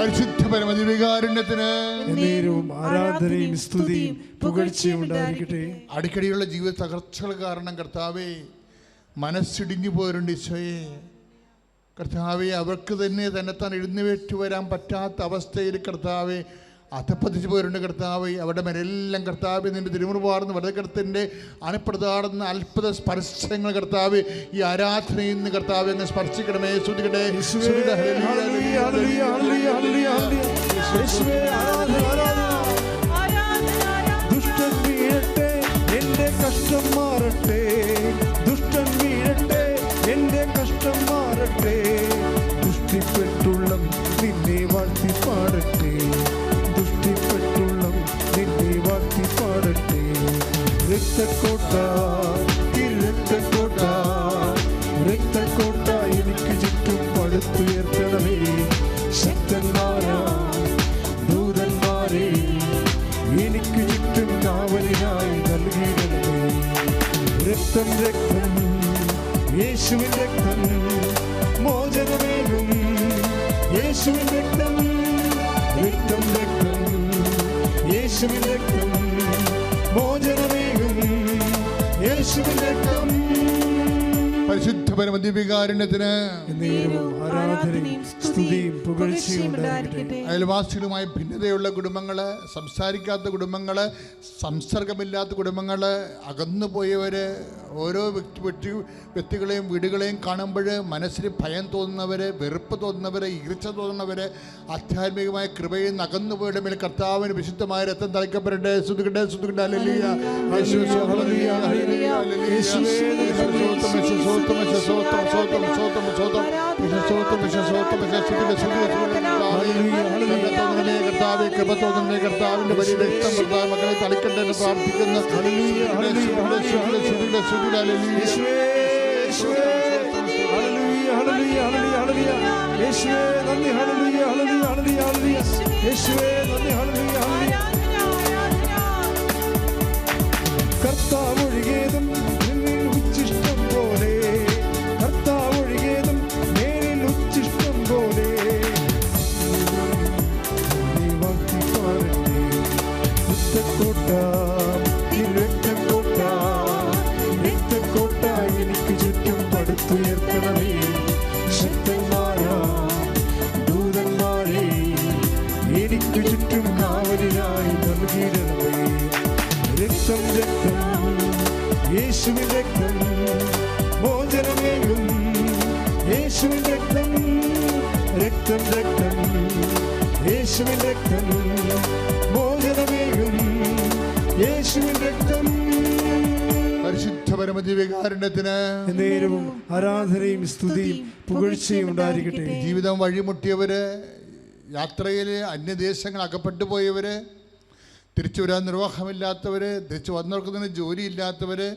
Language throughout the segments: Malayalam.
പരിശുദ്ധ പരമദിവ്യകാരുണ്യത്തിന് ആരാധനയും സ്തുതിയും പുകഴ്ചയും ഉണ്ടായിരിക്കട്ടെ. അടിക്കടിയുള്ള ജീവിത തകർച്ചകൾ കാരണം കർത്താവേ മനസ്സിടിഞ്ഞു പോരുണ്ട് ഈശോയെ. കർത്താവെ അവർക്ക് തന്നെത്താൻ എഴുന്നേറ്റ് വരാൻ പറ്റാത്ത അവസ്ഥയിൽ കർത്താവെ അധപ്പതിച്ചു പോരുണ്ട് കർത്താവെ. അവിടെ മേലെല്ലാം കർത്താവെ നിന്റെ തിരുമുറുപാടുന്ന വടകരത്തിൻ്റെ അനപ്രതാടുന്ന അത്ഭുത സ്പർശങ്ങൾ കർത്താവെ ഈ ആരാധനയിൽ നിന്ന് കർത്താവെ അങ്ങ് സ്പർശിക്കണമേ. ശ്രുതികട്ടെ ദുഷ്ടൻ വീഴട്ടെ, എന്റെ കഷ്ടം മാറട്ടെ. ദുഷ്ടൻ വീഴട്ടെ, എന്റെ കഷ്ടം മാറട്ടെ. ദുഷ്ടിപ്പെട്ടുള്ളം നിന്നെ വാഴ്ത്തി പാടട്ടെ. ദുഷ്ടിപ്പെട്ടുള്ളം നിന്നെ വാഴ്ത്തി പാടട്ടെ. രക്തക്കോട്ട രക്തക്കോട്ട രക്തക്കോട്ട എനിക്ക് ചുറ്റും പടുത്തുയർത്തണമേ. ശക്തന്മാരാ ദൂതന്മാരെ എനിക്ക് ചുറ്റും കാവലിനായി നൽകിയിടണമേ. രക്തം രക്തം യേശുവിൻ രക്തം മോചനമേകും. യേശുവിൻ രക്തം രക്തം രക്തം യേശുവിൻ രക്തം മോചനമേകും. യേശുവിൻ രക്തം. പരിശുദ്ധ പരമദിവ്യകാരുണ്യത്തിന് ആരാധനയും സ്തുതിയും പുകഴ്ചയും ഉണ്ടായിരിക്കട്ടെ. അയൽവാസികളുമായി ഭിന്നതയുള്ള കുടുംബങ്ങള്, സംസാരിക്കാത്ത കുടുംബങ്ങള്, സംസർഗമില്ലാത്ത കുടുംബങ്ങള്, അകന്നുപോയവര്, ഓരോ വ്യക്തികളെയും വീടുകളെയും കാണുമ്പോൾ മനസ്സിന് ഭയം തോന്നുന്നവര്, വെറുപ്പ് തോന്നുന്നവര്, ഈർച്ച തോന്നുന്നവര്, ആധ്യാത്മികമായ കൃപയിൽ നിന്ന് അകന്നുപോയുടെ മേൽ കർത്താവിന് വിശുദ്ധമായ രക്തം തളിക്കപ്പെടട്ടെ. ശ്രുതികട്ടെ ശ്രുതികട്ടെ ഹല്ലേലൂയ. കൃപ തോന്നുന്ന കർത്താവിന്റെ വലിയ രക്തം മക്കളെ തളിക്കട്ടെ എന്ന് പ്രാർത്ഥിക്കുന്നു. കർത്താവ് ഒഴുകിയതും ഉച്ചിഷ്ടം പോലെ, കർത്താവ് ഒഴുകിയതും മേലിൽ ഉച്ചിഷ്ടം പോലെ. രക്തക്കോട്ട രക്തക്കോട്ട രക്തക്കോട്ട എനിക്ക് ചുറ്റും പടുത്തുയർത്തണമേ. ശക്തന്മാരാ ദൂതന്മാരെ എനിക്ക് ചുറ്റും കാവലിനായി നൽകിയിടണമേ. രക്തം രക്തം യേശുവിൻ രക്തം മോചനമേകും. യേശുവിൻ രക്തം രക്തം രക്തം യേശുവിൻ രക്തം മോചനമേകും. യേശുവിൻ രക്തം. പരിശുദ്ധ പരമദിവ്യകാരുണ്യത്തിന് നേരവും ആരാധനയും സ്തുതിയും പുകഴ്ചയും ഉണ്ടായിരിക്കട്ടെ. ജീവിതം വഴിമുട്ടിയവര്, യാത്രയിൽ അന്യദേശങ്ങൾ അകപ്പെട്ടു പോയവര്, തിരിച്ചു വരാൻ നിർവാഹമില്ലാത്തവര്, തിരിച്ചു വന്നവർക്കുന്നതിന് ജോലിയില്ലാത്തവര്,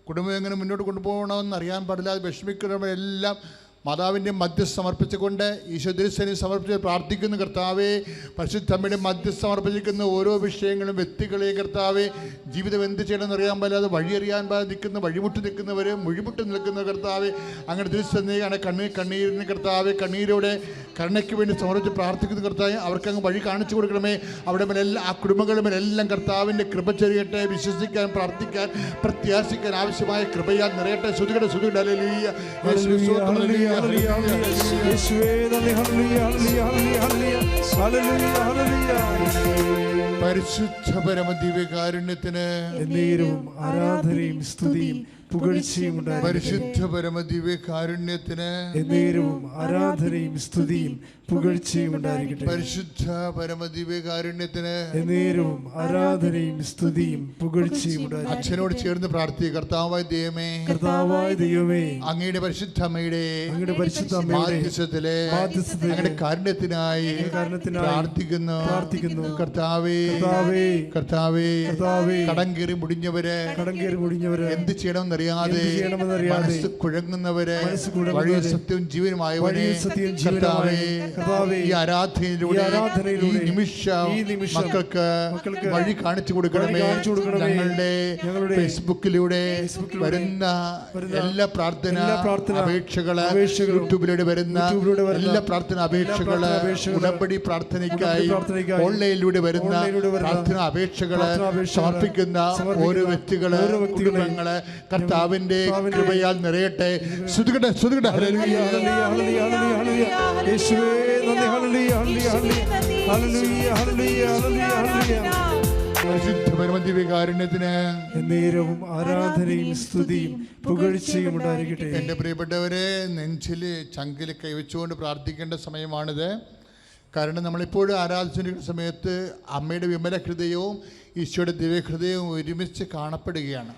കുടുംബം എങ്ങനെ മുന്നോട്ട് കൊണ്ടുപോകണമെന്ന് അറിയാൻ പാടില്ലാതെ വിഷമിക്കുന്നവരെല്ലാം മാതാവിൻ്റെ മധ്യസ്ഥ സമർപ്പിച്ചുകൊണ്ട് ഈശോ തിരുസേനയിൽ സമർപ്പിച്ച് പ്രാർത്ഥിക്കുന്ന കർത്താവെ. പരിശുദ്ധമ്മയുടെ മധ്യസ്ഥ സമർപ്പിച്ചിരിക്കുന്ന ഓരോ വിഷയങ്ങളും വ്യക്തികളെയും കർത്താവെ ജീവിതം എന്ത് ചെയ്യണമെന്ന് അറിയാൻ പാടില്ലാതെ വഴിയറിയാൻ പാടില്ല നിൽക്കുന്ന വഴിമുട്ടി നിൽക്കുന്നവർ, മുഴിമുട്ടി നിൽക്കുന്ന കർത്താവെ അങ്ങനെ തിരുസേനയാണ് കണ്ണീരിന് കർത്താവെ കണ്ണീരോടെ കരുണയ്ക്ക് വേണ്ടി സമർപ്പിച്ച് പ്രാർത്ഥിക്കുന്ന കർത്താവെ അവർക്ക് വഴി കാണിച്ചു കൊടുക്കണമേ. അവിടെ മേലെല്ലാം ആ കുടുംബങ്ങളുടെ മേലെല്ലാം കർത്താവിൻ്റെ കൃപ ചൊരിയട്ടെ. വിശ്വസിക്കാൻ, പ്രാർത്ഥിക്കാൻ, പ്രത്യാശിക്കാൻ ആവശ്യമായ കൃപയാൽ നിറയട്ടെ. ശ്രുതികടെ ശ്രുതികടെ ഹല്ലേലൂയ. പരിശുദ്ധ പരമദിവ്യകാരുണ്യത്തിന് ആരാധനയും സ്തുതിയും പുകഴ്ചയും ഉണ്ടായിരിക്കട്ടെ. പരിശുദ്ധ പരമദിവ്യകാരുണ്യത്തിന് ആരാധനയും സ്തുതിയും പുകഴ്ചയും ഉണ്ടായിരിക്കട്ടെ. പരിശുദ്ധ പരമദിവ്യകാരുണ്യത്തിന് ആരാധനയും സ്തുതിയും പുകഴ്ചയും ഉണ്ടായിരിക്കട്ടെ. അച്ഛനോട് ചേർന്ന് പ്രാർത്ഥിക്കുക. കർത്താവായ ദൈവമേ, കർത്താവായ ദൈവമേ, അങ്ങയുടെ പരിശുദ്ധ അമ്മയുടെ മാധ്യസ്ഥത്തിലെ അങ്ങയുടെ കാരുണ്യത്തിനായി പ്രാർത്ഥിക്കുന്നു. കർത്താവേ, കർത്താവേ, കടം കയറി മുടിഞ്ഞവര് എന്ത് ചെയ്യണമെന്നറിയാതെ മനസ്സ് കുഴങ്ങുന്നവര്, വഴി സത്യവും ജീവനുമായവരെ കർത്താവേ കർത്താവേ, ഈ ആരാധനയിലൂടെ ഈ നിമിഷം മക്കൾക്ക് വഴി കാണിച്ചു കൊടുക്കണമേ. ഞങ്ങളുടെ ഫേസ്ബുക്കിലൂടെ വരുന്ന എല്ലാ പ്രാർത്ഥന അപേക്ഷകള്, യൂട്യൂബിലൂടെ വരുന്ന എല്ലാ പ്രാർത്ഥന അപേക്ഷകള്, ഉടമ്പടി പ്രാർത്ഥനയ്ക്കായി ഓൺലൈനിലൂടെ വരുന്ന പ്രാർത്ഥന അപേക്ഷകള് സമർപ്പിക്കുന്ന ഓരോ വ്യക്തികള്, കുടുംബങ്ങള് കർത്താവിന്റെ കൃപയാൽ നിറയട്ടെ. ശ്രുതികട്ടെ, ശ്രുതികട്ടെ. ഹല്ലേലൂയ, ഹല്ലേലൂയ, ഹല്ലേലൂയ. യേശുവേ നന്ദി. ഹല്ലേലൂയ, ഹല്ലേലൂയ, ഹല്ലേലൂയ, ഹല്ലേലൂയ, ഹല്ലേലൂയ. പരിശുദ്ധ പരമദിവ്യകാരുണ്യത്തിന് എന്നേരവും ആരാധനയും സ്തുതിയും പുകഴ്ചയും ഉണ്ടായിരിക്കട്ടെ. എൻ്റെ പ്രിയപ്പെട്ടവരെ, നെഞ്ചില് ചങ്കില് കൈവച്ചുകൊണ്ട് പ്രാർത്ഥിക്കേണ്ട സമയമാണിത്. കാരണം നമ്മളിപ്പോഴും ആരാധിച്ചിരിക്കുന്ന സമയത്ത് അമ്മയുടെ വിമല ഹൃദയവും ഈശോയുടെ ദിവ്യഹൃദയവും ഒരുമിച്ച് കാണപ്പെടുകയാണ്.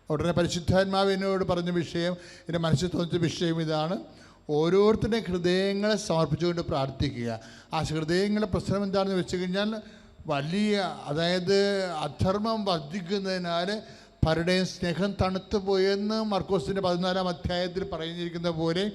ഉടനെ പരിശുദ്ധാത്മാവ് എന്നോട് പറഞ്ഞ വിഷയം, എൻ്റെ മനസ്സിൽ തോന്നിച്ച വിഷയം ഇതാണ്: ഓരോരുത്തരുടെയും ഹൃദയങ്ങളെ സമർപ്പിച്ചുകൊണ്ട് പ്രാർത്ഥിക്കുക. ആ ഹൃദയങ്ങളുടെ പ്രശ്നം എന്താണെന്ന് വെച്ച് കഴിഞ്ഞാൽ, വലിയ അധർമ്മം വർദ്ധിക്കുന്നതിനാൽ പലരുടെയും സ്നേഹം തണുത്തു പോയെന്ന് മർക്കോസിൻ്റെ 14-ാം അധ്യായത്തിൽ പറഞ്ഞിരിക്കുന്ന പോലെ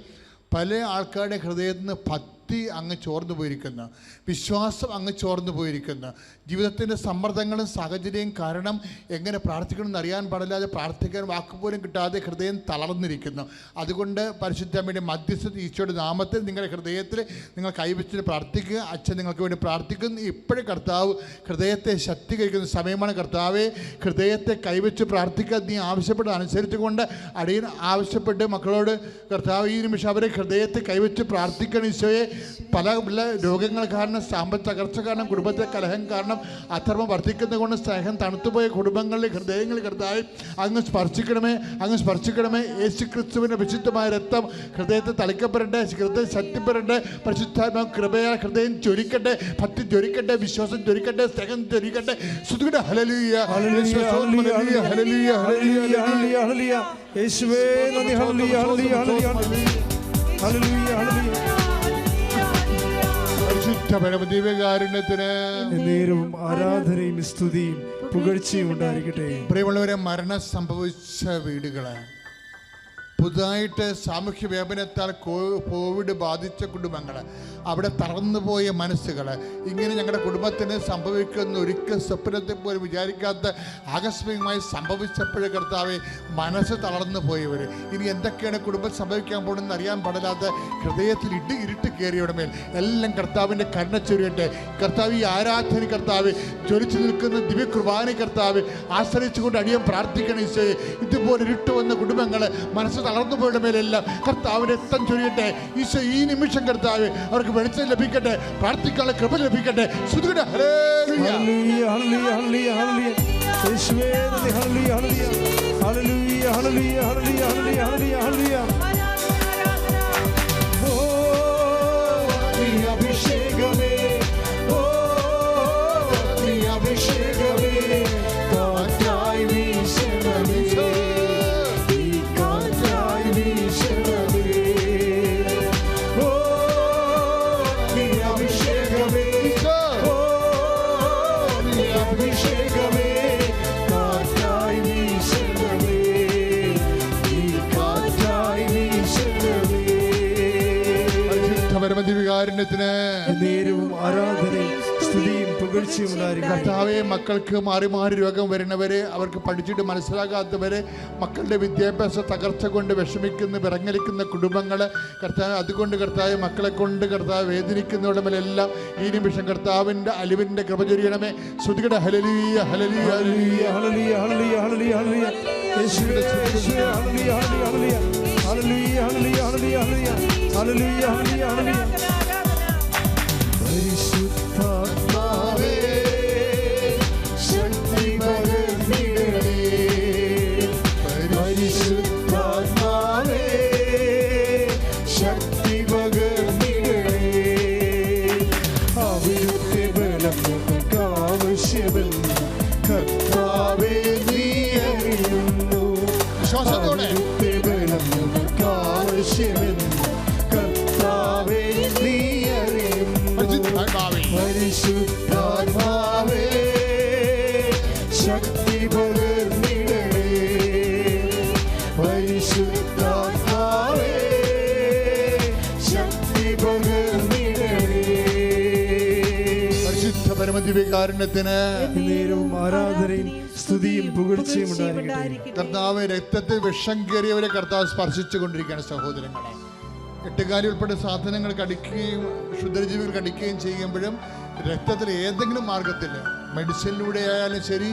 പല ആൾക്കാരുടെ ഹൃദയത്തിൽ നിന്ന് ഭക്തി അങ്ങ് ചോർന്നു പോയിരിക്കുന്നു, വിശ്വാസം അങ്ങ് ചോർന്നു പോയിരിക്കുന്നു. ജീവിതത്തിൻ്റെ സമ്മർദ്ദങ്ങളും സാഹചര്യവും കാരണം എങ്ങനെ പ്രാർത്ഥിക്കണമെന്ന് അറിയാൻ പാടില്ലാതെ പ്രാർത്ഥിക്കാൻ വാക്കുപോലും കിട്ടാതെ ഹൃദയം തളർന്നിരിക്കുന്നു. അതുകൊണ്ട് പരിശുദ്ധമ്മയുടെ മധ്യസ്ഥ ഈശോയുടെ നാമത്തിൽ നിങ്ങളുടെ ഹൃദയത്തിൽ നിങ്ങൾ കൈവച്ചിട്ട് പ്രാർത്ഥിക്കുക. അച്ഛൻ നിങ്ങൾക്ക് വേണ്ടി പ്രാർത്ഥിക്കുന്നു. ഇപ്പോഴും കർത്താവ് ഹൃദയത്തെ ശക്തീകരിക്കുന്ന സമയമാണ്. കർത്താവെ, ഹൃദയത്തെ കൈവച്ച് പ്രാർത്ഥിക്കാൻ നീ ആവശ്യപ്പെട്ട അനുസരിച്ച് കൊണ്ട് അടിയൻ ആവശ്യപ്പെട്ട് മക്കളോട് കർത്താവ് ഈ നിമിഷം അവരെ ഹൃദയത്തെ കൈവച്ച് പ്രാർത്ഥിക്കണം. ഈശോയെ, പല രോഗങ്ങൾ കാരണം, സാമ്പത്തിക തകർച്ച കാരണം, കുടുംബത്തെ കലഹം കാരണം, അധർമ്മം വർദ്ധിക്കുന്നത് കൊണ്ട് സ്നേഹം തണുത്തുപോയ കുടുംബങ്ങളിലെ ഹൃദയങ്ങളിൽ കർത്താവ് അങ്ങ് സ്പർശിക്കണമേ, അങ്ങ് സ്പർശിക്കണമേ. യേശു ക്രിസ്തുവിൻ്റെ വിശുദ്ധമായ രക്തം ഹൃദയത്തെ തളിക്കപ്പെടട്ടെ, ഹൃദയം ശക്തിപ്പെടട്ടെ. പരിശുദ്ധാത്മാവ് കൃപയാൽ ഹൃദയം ജ്വലിക്കട്ടെ, ഭക്തി ജ്വലിക്കട്ടെ, വിശ്വാസം ജ്വലിക്കട്ടെ, സ്നേഹം ജ്വലിക്കട്ടെ. ശ്രുതികട്ടെ. ഹല്ലേലൂയ, ഹല്ലേലൂയ, ഹല്ലേലൂയ, ഹല്ലേലൂയ, ഹല്ലേലൂയ, ഹല്ലേലൂയ. യേശുവേ നന്ദി. ഹല്ലേലൂയ, ഹല്ലേലൂയ, ഹല്ലേലൂയ, ഹല്ലേലൂയ. പരിശുദ്ധ പരമദിവ്യകാരുണ്യത്തിന് എന്നേരവും ആരാധനയും സ്തുതിയും പുകഴ്ചയും ഉണ്ടായിരിക്കട്ടെ. പ്രിയമുള്ളവരെ, മരണം സംഭവിച്ച വീടുകള്, പുതുതായിട്ട് സാമൂഹ്യ വ്യാപനത്താൽ കോവിഡ് ബാധിച്ച കുടുംബങ്ങൾ, അവിടെ തളർന്നുപോയ മനസ്സുകൾ, ഇങ്ങനെ ഞങ്ങളുടെ കുടുംബത്തിന് സംഭവിക്കുന്ന ഒരിക്കൽ സ്വപ്നത്തെ പോലും വിചാരിക്കാത്ത ആകസ്മികമായി സംഭവിച്ചപ്പോഴേ കർത്താവെ മനസ്സ് തളർന്നു പോയവർ, ഇനി എന്തൊക്കെയാണ് കുടുംബം സംഭവിക്കാൻ പോകുന്നതെന്ന് അറിയാൻ പാടില്ലാത്ത ഹൃദയത്തിൽ ഇരുട്ട് കയറിയവരുടെ മേൽ എല്ലാം കർത്താവിൻ്റെ കരുണ ചൊരിയട്ടെ. കർത്താവ്, ഈ ആരാധന കർത്താവ് ജ്വലിച്ചു നിൽക്കുന്ന ദിവ്യകൃപാന കർത്താവ് ആശ്രയിച്ചുകൊണ്ട് അടിയാൻ പ്രാർത്ഥിക്കണം. ഈശോയെ, ഇതുപോലെ ഇരുട്ട് വന്ന കുടുംബങ്ങൾ, മനസ്സ് തളർന്നു പോയുടെ മേലെല്ലാം കർത്താവിൻ്റെ രക്തം ചൊരിയട്ടെ. ഈശോ, ഈ നിമിഷം കർത്താവ് അവർക്ക് വെളിച്ചം ലഭിക്കട്ടെ, പ്രാർത്ഥിക്കാനുള്ള കൃപ ലഭിക്കട്ടെ. ശ്രുതികട്ടെ. ഹല്ലേലൂയ, ഹല്ലേലൂയ, ഹല്ലേലൂയ, ഹല്ലേലൂയ. യേശുവേ നന്ദി. ഹല്ലേലൂയ, ഹല്ലേലൂയ, ഹല്ലേലൂയ, ഹല്ലേലൂയ, ഹല്ലേലൂയ, ഹല്ലേലൂയ, ഹല്ലേലൂയ. ഓ നീ അഭിഷേകമേ, ഓ നീ അഭിഷേകമേ, കാറ്റായി വീശണമേ, പരമദിവ്യകാരുണ്യത്തിന് നേരവും ആരാധനയും സ്തുതിയും പുകഴ്ചയും ഉണ്ടായിരിക്കട്ടെ. കർത്താവെ, മക്കൾക്ക് മാറി മാറി രോഗം വരുന്നവരെ, അവർക്ക് പഠിച്ചിട്ട് മനസ്സിലാകാത്തവരെ, മക്കളുടെ വിദ്യാഭ്യാസ തകർച്ച കൊണ്ട് വിഷമിക്കുന്ന വിറങ്ങലിക്കുന്ന കുടുംബങ്ങൾ കർത്താവ്, അതുകൊണ്ട് കർത്താവ് മക്കളെ കൊണ്ട് കർത്താവ് വേദനിക്കുന്നവരുടെ മേലെല്ലാം ഈ നിമിഷം കർത്താവിൻ്റെ അലിവിൻ്റെ കൃപ ചൊരിയണമേ. ശ്രുതികട്ടെ. ഹല്ലേലൂയ, ഹല്ലേലൂയ, ഹല്ലേലൂയ, ഹല്ലേലൂയ, ഹല്ലേലൂയ, ഹല്ലേലൂയ, ഹല്ലേലൂയ. യേശുവേ, യേശുവേ, ഹല്ലേലൂയ, ഹല്ലേലൂയ, ഹല്ലേലൂയ, ഹല്ലേലൂയ, ഹല്ലേലൂയ, ഹല്ലേലൂയ, ഹല്ലേലൂയ, ഹല്ലേലൂയ. പരിശുദ്ധാത്മാവേ ശക്തി പകർന്നിടണേ, പരിശുദ്ധാത്മാവേ ശക്തി പകർന്നിടണേ. അവിടുത്തെ ബലം ഞങ്ങൾക്ക് ആവശ്യമെന്ന് കർത്താവേ നീ അറിയുന്നു. അവിടുത്തെ ബലം ഞങ്ങൾക്ക് ആവശ്യമെന്ന് കർത്താവേ നീ പരമദിവ്യകാരുണ്യത്തിന് നേരവും ആരാധനയും സ്തുതിയും പുകഴ്ചയും ഉണ്ടായിരിക്കട്ടെ. കർത്താവ് രക്തത്തിൽ വിഷം കയറിയവരെ കർത്താവ് സ്പർശിച്ചു കൊണ്ടിരിക്കുകയാണ് സഹോദരങ്ങളെ. എട്ടുകാലി ഉൾപ്പെടെ സാധനങ്ങൾ കടിക്കുകയും ക്ഷുദ്രജീവികൾ കടിക്കുകയും ചെയ്യുമ്പോഴും രക്തത്തിൽ ഏതെങ്കിലും മാർഗത്തിൽ മെഡിസിനിലൂടെ ആയാലും ശരി,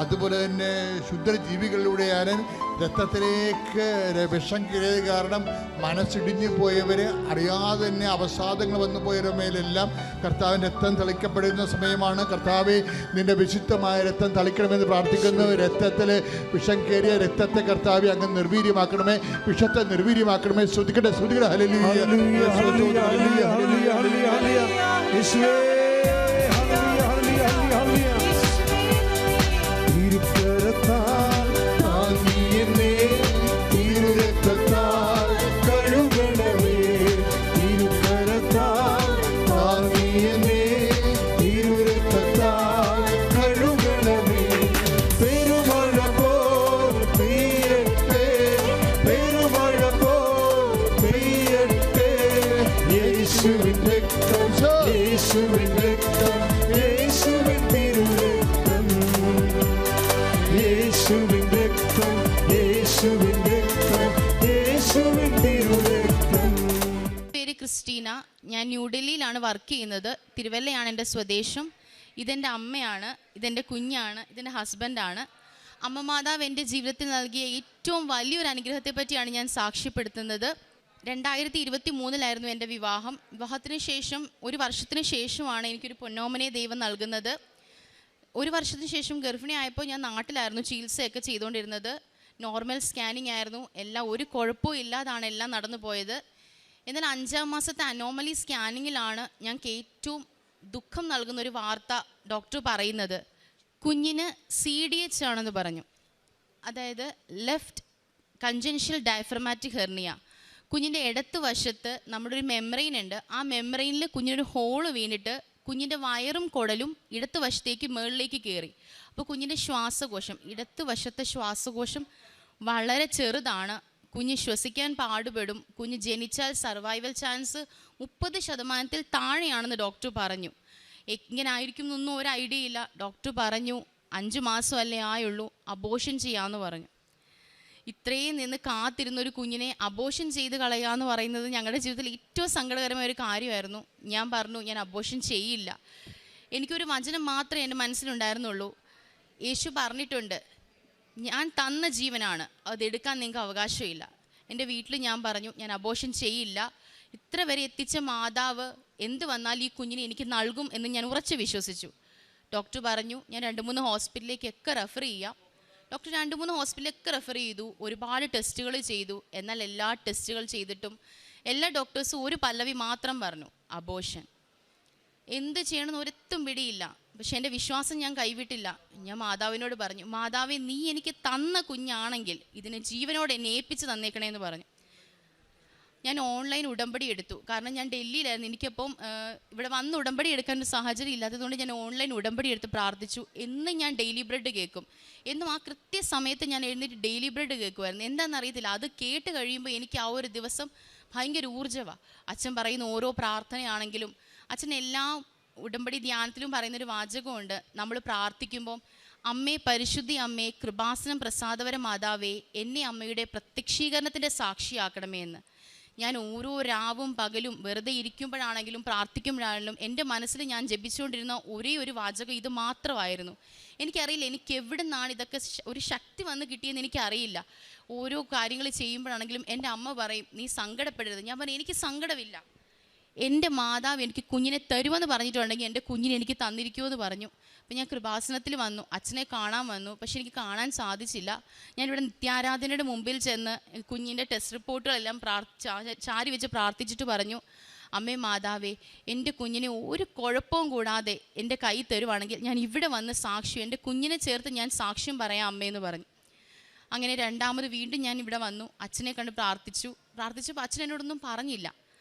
അതുപോലെ തന്നെ ക്ഷുദ്രജീവികളിലൂടെ ആയാലും രക്തത്തിലേക്ക് വിഷം കയറിയത് കാരണം മനസ്സിടിഞ്ഞു പോയവർ, അറിയാതെ തന്നെ അവസാദങ്ങൾ വന്നു പോയവരുടെ മേലെല്ലാം കർത്താവിൻ്റെ രക്തം തളിക്കപ്പെടുന്ന സമയമാണ്. കർത്താവെ, നിന്റെ വിശുദ്ധമായ രക്തം തളിക്കണമെന്ന് പ്രാർത്ഥിക്കുന്നു. രക്തത്തിൽ വിഷം കയറിയ രക്തത്തെ കർത്താവെ അങ്ങ് നിർവീര്യമാക്കണമേ, വിഷത്തെ നിർവീര്യമാക്കണമേ. ശ്രുതിക്കട്ടെ, ശ്രുതിക്കട്ടെ. ഹല്ലേലൂയ, ഹല്ലേലൂയ, ഹല്ലേലൂയ, ഹല്ലേലൂയ, ഹല്ലേലൂയ. യേശുവേ, ഹല്ലേലൂയ, ഹല്ലേലൂയ, ഹല്ലേലൂയ. തിരുക്കരത്താൽ താങ്ങി എന്നെ തിരുരക്തത്താൽ കഴുകണമേ. തിരുക്കരത്താൽ താങ്ങി എന്നെ തിരുരക്തത്താൽ കഴുകണമേ. പെരുമഴ പോൽ പെയ്യട്ടെ, പെരുമഴ പോൽ പെയ്യട്ടെ. യേശുവിൻ രക്തം, യേശുവിൻ രക്തം, യേശുവിൻ തിരുരക്തം, യേശുവിൻ രക്തം, യേശുവിൻ രക്തം, യേശുവിൻ തിരുരക്തം. പേര് ക്രിസ്റ്റീന. ഞാൻ ന്യൂഡൽഹിയിലാണ് വർക്ക് ചെയ്യുന്നത്. തിരുവല്ലയാണ് എൻ്റെ സ്വദേശം. ഇതെൻ്റെ അമ്മയാണ്, ഇതെൻ്റെ കുഞ്ഞാണ്, ഇതെൻ്റെ ഹസ്ബൻഡാണ്. അമ്മ മാതാവ് എൻ്റെ ജീവിതത്തിൽ നൽകിയ ഏറ്റവും വലിയൊരു അനുഗ്രഹത്തെ പറ്റിയാണ് ഞാൻ സാക്ഷ്യപ്പെടുത്തുന്നത്. 2023 എൻ്റെ വിവാഹം. വിവാഹത്തിന് ശേഷം 1 വർഷത്തിന് ശേഷമാണ് എനിക്കൊരു പൊന്നോമനെ ദൈവം നൽകുന്നത്. 1 വർഷത്തിന് ശേഷം ഗർഭിണിയായപ്പോൾ ഞാൻ നാട്ടിലായിരുന്നു ചികിത്സയൊക്കെ ചെയ്തുകൊണ്ടിരുന്നത്. നോർമൽ സ്കാനിങ് ആയിരുന്നു. എല്ലാം ഒരു കുഴപ്പവും ഇല്ലാതാണ് എല്ലാം നടന്നു പോയത്. എന്നാൽ 5-ാം മാസത്തെ അനോമലി സ്കാനിങ്ങിലാണ് ഞങ്ങൾക്ക് ഏറ്റവും ദുഃഖം നൽകുന്നൊരു വാർത്ത ഡോക്ടർ പറയുന്നത്. കുഞ്ഞിന് CDH ആണെന്ന് പറഞ്ഞു. അതായത് ലെഫ്റ്റ് കൺജൻഷ്യൽ ഡയഫ്രമാറ്റിക് ഹെർണിയ. കുഞ്ഞിൻ്റെ ഇടത്ത് വശത്ത് നമ്മുടെ ഒരു മെംബ്രെയിൻ ഉണ്ട്. ആ മെംബ്രെയിനിൽ കുഞ്ഞിനൊരു ഹോള് വീണിട്ട് കുഞ്ഞിൻ്റെ വയറും കുടലും ഇടത്ത് വശത്തേക്ക് മുകളിലേക്ക് കയറി. അപ്പോൾ കുഞ്ഞിൻ്റെ ശ്വാസകോശം, ഇടത്ത് വശത്തെ ശ്വാസകോശം വളരെ ചെറുതാണ്. കുഞ്ഞ് ശ്വസിക്കാൻ പാടുപെടും. കുഞ്ഞ് ജനിച്ചാൽ സർവൈവൽ ചാൻസ് 30% താഴെയാണെന്ന് ഡോക്ടർ പറഞ്ഞു. എങ്ങനെ ആയിരിക്കും എന്നൊന്നും ഒരു ഐഡിയ ഇല്ല. ഡോക്ടർ പറഞ്ഞു 5 മാസമല്ലേ ആയുള്ളൂ, അബോഷൻ ചെയ്യാമെന്ന് പറഞ്ഞു. ഇത്രയും നിന്ന് കാത്തിരുന്നൊരു കുഞ്ഞിനെ അബോഷൻ ചെയ്ത് കളയാന്ന് പറയുന്നത് ഞങ്ങളുടെ ജീവിതത്തിൽ ഏറ്റവും സങ്കടകരമായ ഒരു കാര്യമായിരുന്നു. ഞാൻ പറഞ്ഞു, ഞാൻ അബോഷൻ ചെയ്യില്ല. എനിക്കൊരു വചനം മാത്രമേ എൻ്റെ മനസ്സിലുണ്ടായിരുന്നുള്ളൂ. യേശു പറഞ്ഞിട്ടുണ്ട്, ഞാൻ തന്ന ജീവനാണ്, അതെടുക്കാൻ നിങ്ങൾക്ക് അവകാശമില്ല. എൻ്റെ വീട്ടിൽ ഞാൻ പറഞ്ഞു, ഞാൻ അബോഷൻ ചെയ്യില്ല. ഇത്ര വരെ എത്തിച്ച മാതാവ് എന്ത് വന്നാലും ഈ കുഞ്ഞിനെ എനിക്ക് നൽകും എന്ന് ഞാൻ ഉറച്ചു വിശ്വസിച്ചു. ഡോക്ടർ പറഞ്ഞു, ഞാൻ 2-3 ഹോസ്പിറ്റലിലേക്കൊക്കെ റെഫർ ചെയ്യാം. ഡോക്ടർ 2-3 ഹോസ്പിറ്റലിലൊക്കെ റെഫർ ചെയ്തു. ഒരുപാട് ടെസ്റ്റുകൾ ചെയ്തു. എന്നാൽ എല്ലാ ടെസ്റ്റുകൾ ചെയ്തിട്ടും എല്ലാ ഡോക്ടേഴ്സും ഒരു പല്ലവി മാത്രം പറഞ്ഞു, അബോഷൻ. എന്ത് ചെയ്യണമെന്ന് ഒരെത്തും പിടിയില്ല. പക്ഷെ എൻ്റെ വിശ്വാസം ഞാൻ കൈവിട്ടില്ല. ഞാൻ മാതാവിനോട് പറഞ്ഞു, മാതാവേ, നീ എനിക്ക് തന്ന കുഞ്ഞാണെങ്കിൽ ഇതിനെ ജീവനോടെ എന്നെ ഏൽപ്പിച്ച് തന്നേക്കണേ എന്ന് പറഞ്ഞു. ഞാൻ ഓൺലൈൻ ഉടമ്പടി എടുത്തു. കാരണം ഞാൻ ഡൽഹിയിലായിരുന്നു. എനിക്കപ്പം ഇവിടെ വന്ന് ഉടമ്പടി എടുക്കാൻ ഒരു സാഹചര്യം ഇല്ലാത്തതുകൊണ്ട് ഞാൻ ഓൺലൈൻ ഉടമ്പടി എടുത്ത് പ്രാർത്ഥിച്ചു. എന്നും ഞാൻ ഡെയിലി ബ്രെഡ് കേൾക്കും. എന്നും ആ കൃത്യസമയത്ത് ഞാൻ എഴുന്നേറ്റ് ഡെയിലി ബ്രെഡ് കേൾക്കുമായിരുന്നു. എന്താണെന്നറിയത്തില്ല, അത് കേട്ട് കഴിയുമ്പോൾ എനിക്ക് ആ ഒരു ദിവസം ഭയങ്കര ഊർജ്ജമാണ്. അച്ഛൻ പറയുന്ന ഓരോ പ്രാർത്ഥനയാണെങ്കിലും, അച്ഛൻ എല്ലാ ഉടമ്പടി ധ്യാനത്തിലും പറയുന്നൊരു വാചകമുണ്ട്. നമ്മൾ പ്രാർത്ഥിക്കുമ്പം, അമ്മേ, പരിശുദ്ധി അമ്മേ, കൃപാസനം പ്രസാദവര മാതാവേ, എന്നെ അമ്മയുടെ പ്രത്യക്ഷീകരണത്തിൻ്റെ സാക്ഷിയാക്കണമേ എന്ന്. ഞാൻ ഓരോ രാവും പകലും വെറുതെ ഇരിക്കുമ്പോഴാണെങ്കിലും പ്രാർത്ഥിക്കുമ്പോഴാണെങ്കിലും എൻ്റെ മനസ്സിൽ ഞാൻ ജപിച്ചുകൊണ്ടിരുന്ന ഒരേ ഒരു വാചകം ഇത് മാത്രമായിരുന്നു. എനിക്കറിയില്ല എനിക്ക് എവിടെ നിന്നാണ് ഇതൊക്കെ ഒരു ശക്തി വന്ന് കിട്ടിയെന്ന് എനിക്കറിയില്ല. ഓരോ കാര്യങ്ങൾ ചെയ്യുമ്പോഴാണെങ്കിലും എൻ്റെ അമ്മ പറയും, നീ സങ്കടപ്പെടരുത്. ഞാൻ പറയും, എനിക്ക് സങ്കടമില്ല. എൻ്റെ മാതാവ് എനിക്ക് കുഞ്ഞിനെ തരുമെന്ന് പറഞ്ഞിട്ടുണ്ടെങ്കിൽ എൻ്റെ കുഞ്ഞിനെ എനിക്ക് തന്നിരിക്കുമെന്ന് പറഞ്ഞു. അപ്പോൾ ഞാൻ കൃപാസനത്തിൽ വന്നു, അച്ഛനെ കാണാൻ വന്നു. പക്ഷെ എനിക്ക് കാണാൻ സാധിച്ചില്ല. ഞാനിവിടെ നിത്യാരാധനയുടെ മുമ്പിൽ ചെന്ന് കുഞ്ഞിൻ്റെ ടെസ്റ്റ് റിപ്പോർട്ടുകളെല്ലാം ചാരി വെച്ച് പ്രാർത്ഥിച്ചിട്ട് പറഞ്ഞു, അമ്മേ മാതാവേ, എൻ്റെ കുഞ്ഞിനെ ഒരു കുഴപ്പവും കൂടാതെ എൻ്റെ കൈ തരുവാണെങ്കിൽ ഞാൻ ഇവിടെ വന്ന് സാക്ഷ്യം, എൻ്റെ കുഞ്ഞിനെ ചേർത്ത് ഞാൻ സാക്ഷ്യം പറയാം അമ്മയെന്ന് പറഞ്ഞു. അങ്ങനെ 2ാമത് വീണ്ടും ഞാൻ ഇവിടെ വന്നു, അച്ഛനെ കണ്ട് പ്രാർത്ഥിച്ചപ്പോൾ അച്ഛൻ എന്നോടൊന്നും പറഞ്ഞില്ല.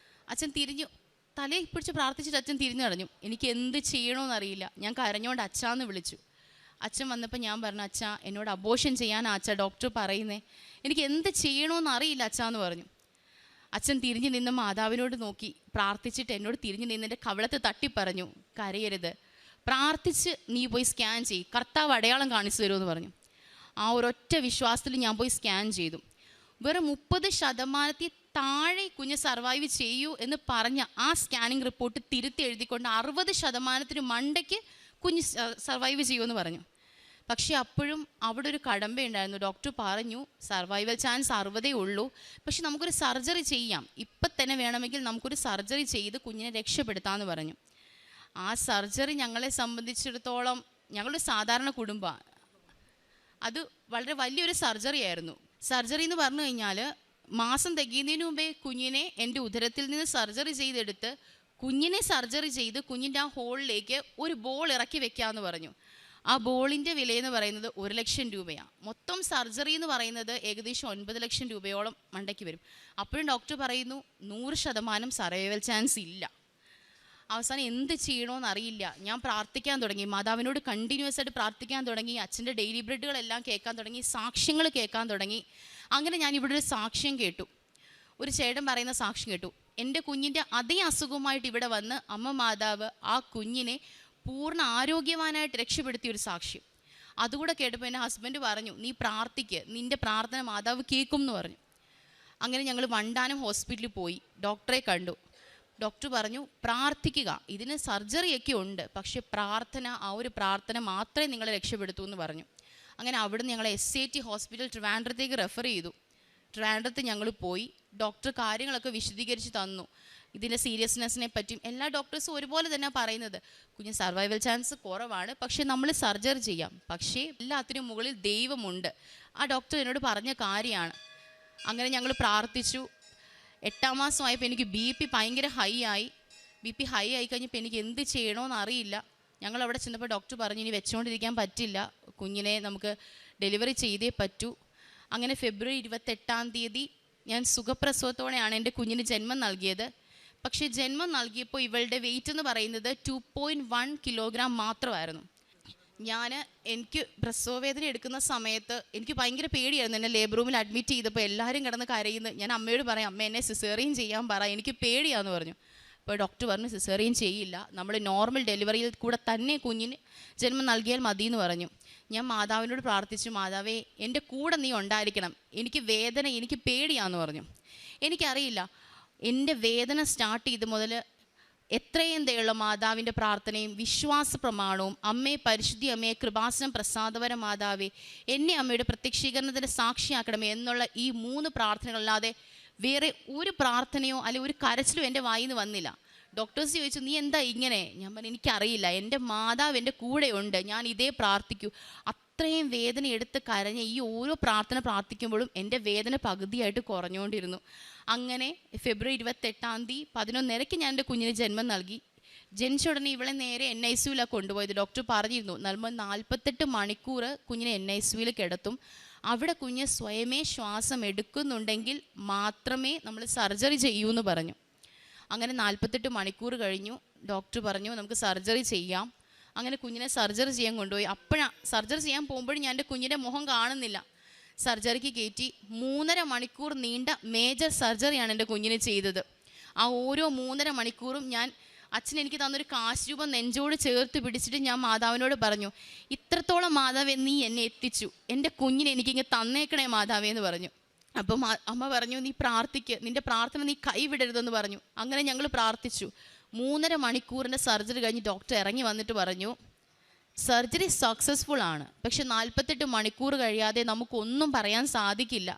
അച്ഛൻ തിരിഞ്ഞു, തലയിൽ പിടിച്ച് പ്രാർത്ഥിച്ചിട്ട് അച്ഛൻ തിരിഞ്ഞു കളഞ്ഞു. എനിക്ക് എന്ത് ചെയ്യണമെന്നറിയില്ല. ഞാൻ കരഞ്ഞുകൊണ്ട് അച്ഛാന്ന് വിളിച്ചു. അച്ഛൻ വന്നപ്പോൾ ഞാൻ പറഞ്ഞു, അച്ഛാ, എന്നോട് അബോഷൻ ചെയ്യാനാ അച്ഛാ ഡോക്ടർ പറയുന്നേ, എനിക്ക് എന്ത് ചെയ്യണമെന്ന് അറിയില്ല അച്ഛാന്ന് പറഞ്ഞു. അച്ഛൻ തിരിഞ്ഞു നിന്ന് മാതാവിനോട് നോക്കി പ്രാർത്ഥിച്ചിട്ട് എന്നോട് തിരിഞ്ഞു നിന്ന് എൻ്റെ കവളത്ത് തട്ടിപ്പറഞ്ഞു, കരയരുത്, പ്രാർത്ഥിച്ച് നീ പോയി സ്കാൻ ചെയ്യും, കർത്താവ് അടയാളം കാണിച്ചു തരുമെന്ന് പറഞ്ഞു. ആ ഒരൊറ്റ വിശ്വാസത്തിൽ ഞാൻ പോയി സ്കാൻ ചെയ്തു. വെറും 30% താഴെ കുഞ്ഞ് സർവൈവ് ചെയ്യൂ എന്ന് പറഞ്ഞ ആ സ്കാനിങ് റിപ്പോർട്ട് തിരുത്തി എഴുതിക്കൊണ്ട് 60% മണ്ടയ്ക്ക് കുഞ്ഞ് സർവൈവ് ചെയ്യുമെന്ന് പറഞ്ഞു. പക്ഷേ അപ്പോഴും അവിടെ ഒരു കടമ്പയുണ്ടായിരുന്നു. ഡോക്ടർ പറഞ്ഞു സർവൈവൽ ചാൻസ് 60 ഉള്ളൂ, പക്ഷെ നമുക്കൊരു സർജറി ചെയ്യാം, ഇപ്പം തന്നെ വേണമെങ്കിൽ നമുക്കൊരു സർജറി ചെയ്ത് കുഞ്ഞിനെ രക്ഷപ്പെടുത്താമെന്ന് പറഞ്ഞു. ആ സർജറി ഞങ്ങളെ സംബന്ധിച്ചിടത്തോളം, ഞങ്ങളുടെ സാധാരണ കുടുംബമാണ്, അത് വളരെ വലിയൊരു സർജറി ആയിരുന്നു. സർജറി എന്ന് പറഞ്ഞു കഴിഞ്ഞാൽ മാസം തികയുന്നതിന് മുമ്പേ കുഞ്ഞിനെ എൻ്റെ ഉദരത്തിൽ നിന്ന് സർജറി ചെയ്തെടുത്ത് കുഞ്ഞിനെ സർജറി ചെയ്ത് കുഞ്ഞിൻ്റെ ആ ഹോളിലേക്ക് ഒരു ബോൾ ഇറക്കി വെക്കാമെന്ന് പറഞ്ഞു. ആ ബോളിൻ്റെ വിലയെന്ന് പറയുന്നത് 1 ലക്ഷം രൂപയാണ്. മൊത്തം സർജറി എന്ന് പറയുന്നത് ഏകദേശം 9 ലക്ഷം രൂപയോളം മണ്ടയ്ക്ക് വരും. അപ്പോഴും ഡോക്ടർ പറയുന്നു 100% സർവൈവൽ ചാൻസ് ഇല്ല. അവസാനം എന്ത് ചെയ്യണമെന്ന് അറിയില്ല. ഞാൻ പ്രാർത്ഥിക്കാൻ തുടങ്ങി, മാതാവിനോട് കണ്ടിന്യൂസ് ആയിട്ട് പ്രാർത്ഥിക്കാൻ തുടങ്ങി, അച്ഛൻ്റെ ഡെയിലി ബ്രെഡുകളെല്ലാം കേൾക്കാൻ തുടങ്ങി, സാക്ഷ്യങ്ങൾ കേൾക്കാൻ തുടങ്ങി. അങ്ങനെ ഞാൻ ഇവിടെ ഒരു സാക്ഷ്യം കേട്ടു, ഒരു ചേട്ടൻ പറയുന്ന സാക്ഷ്യം കേട്ടു. എൻ്റെ കുഞ്ഞിൻ്റെ അതേ അസുഖമായിട്ട് ഇവിടെ വന്ന് അമ്മ മാതാവ് ആ കുഞ്ഞിനെ പൂർണ്ണ ആരോഗ്യവാനായിട്ട് രക്ഷപ്പെടുത്തിയൊരു സാക്ഷ്യം. അതുകൂടെ കേട്ടപ്പോൾ എൻ്റെ ഹസ്ബൻഡ് പറഞ്ഞു, നീ പ്രാർത്ഥിക്ക്, നിൻ്റെ പ്രാർത്ഥന മാതാവ് കേൾക്കും എന്ന് പറഞ്ഞു. അങ്ങനെ ഞങ്ങൾ വണ്ടാനം ഹോസ്പിറ്റലിൽ പോയി, ഡോക്ടറെ കണ്ടു. ഡോക്ടർ പറഞ്ഞു പ്രാർത്ഥിക്കുക, ഇതിന് സർജറിയൊക്കെ ഉണ്ട്, പക്ഷേ പ്രാർത്ഥന, ആ ഒരു പ്രാർത്ഥന മാത്രമേ നിങ്ങളെ രക്ഷപ്പെടുത്തൂ എന്ന് പറഞ്ഞു. അങ്ങനെ അവിടുന്ന് ഞങ്ങളെ SAT ഹോസ്പിറ്റൽ ട്രിവാൻഡ്രത്തേക്ക് റെഫർ ചെയ്തു. ട്രിവാൻഡ്രത്ത് ഞങ്ങൾ പോയി, ഡോക്ടർ കാര്യങ്ങളൊക്കെ വിശദീകരിച്ച് തന്നു. ഇതിൻ്റെ സീരിയസ്നെസ്സിനെ പറ്റിയും എല്ലാ ഡോക്ടേഴ്സും ഒരുപോലെ തന്നെ പറയുന്നത്, കുഞ്ഞ് സർവൈവൽ ചാൻസ് കുറവാണ്, പക്ഷേ നമ്മൾ സർജറി ചെയ്യാം, പക്ഷേ എല്ലാത്തിനും മുകളിൽ ദൈവമുണ്ട്. ആ ഡോക്ടർ എന്നോട് പറഞ്ഞ കാര്യമാണ്. അങ്ങനെ ഞങ്ങൾ പ്രാർത്ഥിച്ചു. 8ാം മാസമായപ്പോൾ എനിക്ക് BP ഭയങ്കര ഹൈ ആയി. BP ഹൈ ആയി കഴിഞ്ഞപ്പോൾ എനിക്ക് എന്ത് ചെയ്യണമെന്ന് അറിയില്ല. ഞങ്ങൾ അവിടെ ചെന്നപ്പോൾ ഡോക്ടർ പറഞ്ഞു ഇനി വെച്ചുകൊണ്ടിരിക്കാൻ പറ്റില്ല, കുഞ്ഞിനെ നമുക്ക് ഡെലിവറി ചെയ്തേ പറ്റൂ. അങ്ങനെ ഫെബ്രുവരി 28-ാം തീയതി ഞാൻ സുഖപ്രസവത്തോടെയാണ് എൻ്റെ കുഞ്ഞിന് ജന്മം നൽകിയത്. പക്ഷേ ജന്മം നൽകിയപ്പോൾ ഇവളുടെ വെയിറ്റ് എന്ന് പറയുന്നത് 2.1 കിലോഗ്രാം മാത്രമായിരുന്നു. എനിക്ക് പ്രസവവേദന എടുക്കുന്ന സമയത്ത് എനിക്ക് ഭയങ്കര പേടിയായിരുന്നു. എന്നെ ലേബർ റൂമിൽ അഡ്മിറ്റ് ചെയ്തപ്പോൾ എല്ലാവരും കിടന്ന് കരയുന്നു. ഞാൻ അമ്മയോട് പറയാം, അമ്മ എന്നെ സിസേറിയൻ ചെയ്യാൻ പറ, എനിക്ക് പേടിയാന്ന് പറഞ്ഞു. അപ്പോൾ ഡോക്ടർ പറഞ്ഞു സിസേറിയൻ ചെയ്യില്ല, നമ്മൾ നോർമൽ ഡെലിവറിയിൽ കൂടെ തന്നെ കുഞ്ഞിന് ജന്മം നൽകിയാൽ മതി എന്ന് പറഞ്ഞു. ഞാൻ മാതാവിനോട് പ്രാർത്ഥിച്ചു, മാതാവേ എൻ്റെ കൂടെ നീ ഉണ്ടായിരിക്കണം, എനിക്ക് വേദന, എനിക്ക് പേടിയാന്ന് പറഞ്ഞു. എനിക്കറിയില്ല, എൻ്റെ വേദന സ്റ്റാർട്ട് ചെയ്ത് മുതൽ എത്രയും ദയുള്ള മാതാവിൻ്റെ പ്രാർത്ഥനയും വിശ്വാസ പ്രമാണവും, അമ്മേ പരിശുദ്ധി അമ്മയെ കൃപാസനം പ്രസാദപര മാതാവേ എന്നെ അമ്മയുടെ പ്രത്യക്ഷീകരണത്തിന് സാക്ഷിയാക്കണമേ എന്നുള്ള ഈ 3 പ്രാർത്ഥനകളല്ലാതെ വേറെ ഒരു പ്രാർത്ഥനയോ അല്ലെങ്കിൽ ഒരു കരച്ചിലോ എൻ്റെ വായിൽ നിന്ന് വന്നില്ല. ഡോക്ടേഴ്സ് ചോദിച്ചു നീ എന്താ ഇങ്ങനെ? ഞാൻ പറഞ്ഞു എനിക്കറിയില്ല, എൻ്റെ മാതാവ് എൻ്റെ കൂടെ ഉണ്ട്, ഞാൻ ഇതേ പ്രാർത്ഥിക്കൂ. അത്രയും വേദന എടുത്ത് കരഞ്ഞ ഈ ഓരോ പ്രാർത്ഥന പ്രാർത്ഥിക്കുമ്പോഴും എൻ്റെ വേദന പകുതിയായിട്ട് കുറഞ്ഞുകൊണ്ടിരുന്നു. അങ്ങനെ ഫെബ്രുവരി 28-ാം തീയതി 11:30 ഞാൻ എൻ്റെ കുഞ്ഞിന് ജന്മം നൽകി. ജനിച്ച ഉടനെ ഇവളെ നേരെ NICUവിലാണ് കൊണ്ടുപോയത്. ഡോക്ടർ പറഞ്ഞിരുന്നു നമ്മൾ 48 മണിക്കൂർ കുഞ്ഞിനെ NICUവിൽ കിടത്തും, അവിടെ കുഞ്ഞ് സ്വയമേ ശ്വാസം എടുക്കുന്നുണ്ടെങ്കിൽ മാത്രമേ നമ്മൾ സർജറി ചെയ്യൂ എന്ന് പറഞ്ഞു. അങ്ങനെ 48 മണിക്കൂർ കഴിഞ്ഞു. ഡോക്ടർ പറഞ്ഞു നമുക്ക് സർജറി ചെയ്യാം. അങ്ങനെ കുഞ്ഞിനെ സർജറി ചെയ്യാൻ കൊണ്ടുപോയി. അപ്പോഴാണ് സർജറി ചെയ്യാൻ പോകുമ്പോഴും ഞാൻ എൻ്റെ കുഞ്ഞിൻ്റെ മുഖം കാണുന്നില്ല. സർജറിക്ക് കയറ്റി 3.5 മണിക്കൂർ നീണ്ട മേജർ സർജറിയാണ് എൻ്റെ കുഞ്ഞിനെ ചെയ്തത്. ആ ഓരോ 3.5 മണിക്കൂറും അച്ഛൻ എനിക്ക് തന്നൊരു കാശ് രൂപം നെഞ്ചോട് ചേർത്ത് പിടിച്ചിട്ട് ഞാൻ മാതാവിനോട് പറഞ്ഞു, ഇത്രത്തോളം മാതാവേ നീ എന്നെ എത്തിച്ചു, എൻ്റെ കുഞ്ഞിനെ എനിക്കിങ്ങനെ തന്നേക്കണേ മാതാവേ എന്ന് പറഞ്ഞു. അപ്പം അമ്മ പറഞ്ഞു നീ പ്രാർത്ഥിക്ക്, നിൻ്റെ പ്രാർത്ഥന നീ കൈവിടരുതെന്ന് പറഞ്ഞു. അങ്ങനെ ഞങ്ങൾ പ്രാർത്ഥിച്ചു. 3.5 മണിക്കൂറിൻ്റെ സർജറി കഴിഞ്ഞ് ഡോക്ടർ ഇറങ്ങി വന്നിട്ട് പറഞ്ഞു സർജറി സക്സസ്ഫുൾ ആണ്, പക്ഷെ 48 മണിക്കൂർ കഴിയാതെ നമുക്കൊന്നും പറയാൻ സാധിക്കില്ല.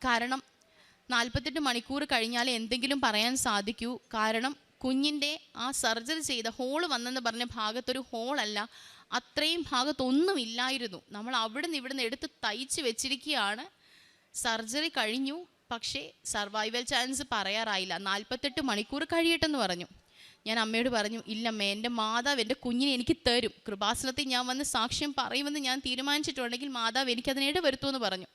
കാരണം 48 മണിക്കൂർ കഴിഞ്ഞാലേ എന്തെങ്കിലും പറയാൻ സാധിക്കൂ. കാരണം കുഞ്ഞിൻ്റെ ആ സർജറി ചെയ്ത ഹോള് വന്നെന്ന് പറഞ്ഞ ഭാഗത്തൊരു ഹോളല്ല, അത്രയും ഭാഗത്തൊന്നും ഇല്ലായിരുന്നു. നമ്മൾ ഇവിടുന്ന് എടുത്ത് തയ്ച്ച് വെച്ചിരിക്കുകയാണ്. സർജറി കഴിഞ്ഞു, പക്ഷേ സർവൈവൽ ചാൻസ് പറയാറായില്ല, 48 മണിക്കൂർ കഴിയട്ടെന്ന് പറഞ്ഞു. ഞാൻ അമ്മയോട് പറഞ്ഞു ഇല്ലമ്മേ, എൻ്റെ മാതാവ് എൻ്റെ കുഞ്ഞിനെ എനിക്ക് തരും, കൃപാസനത്തിൽ ഞാൻ വന്ന് സാക്ഷ്യം പറയുമെന്ന് ഞാൻ തീരുമാനിച്ചിട്ടുണ്ടെങ്കിൽ മാതാവ് എനിക്കതിനിട വരുത്തുമെന്ന് പറഞ്ഞു.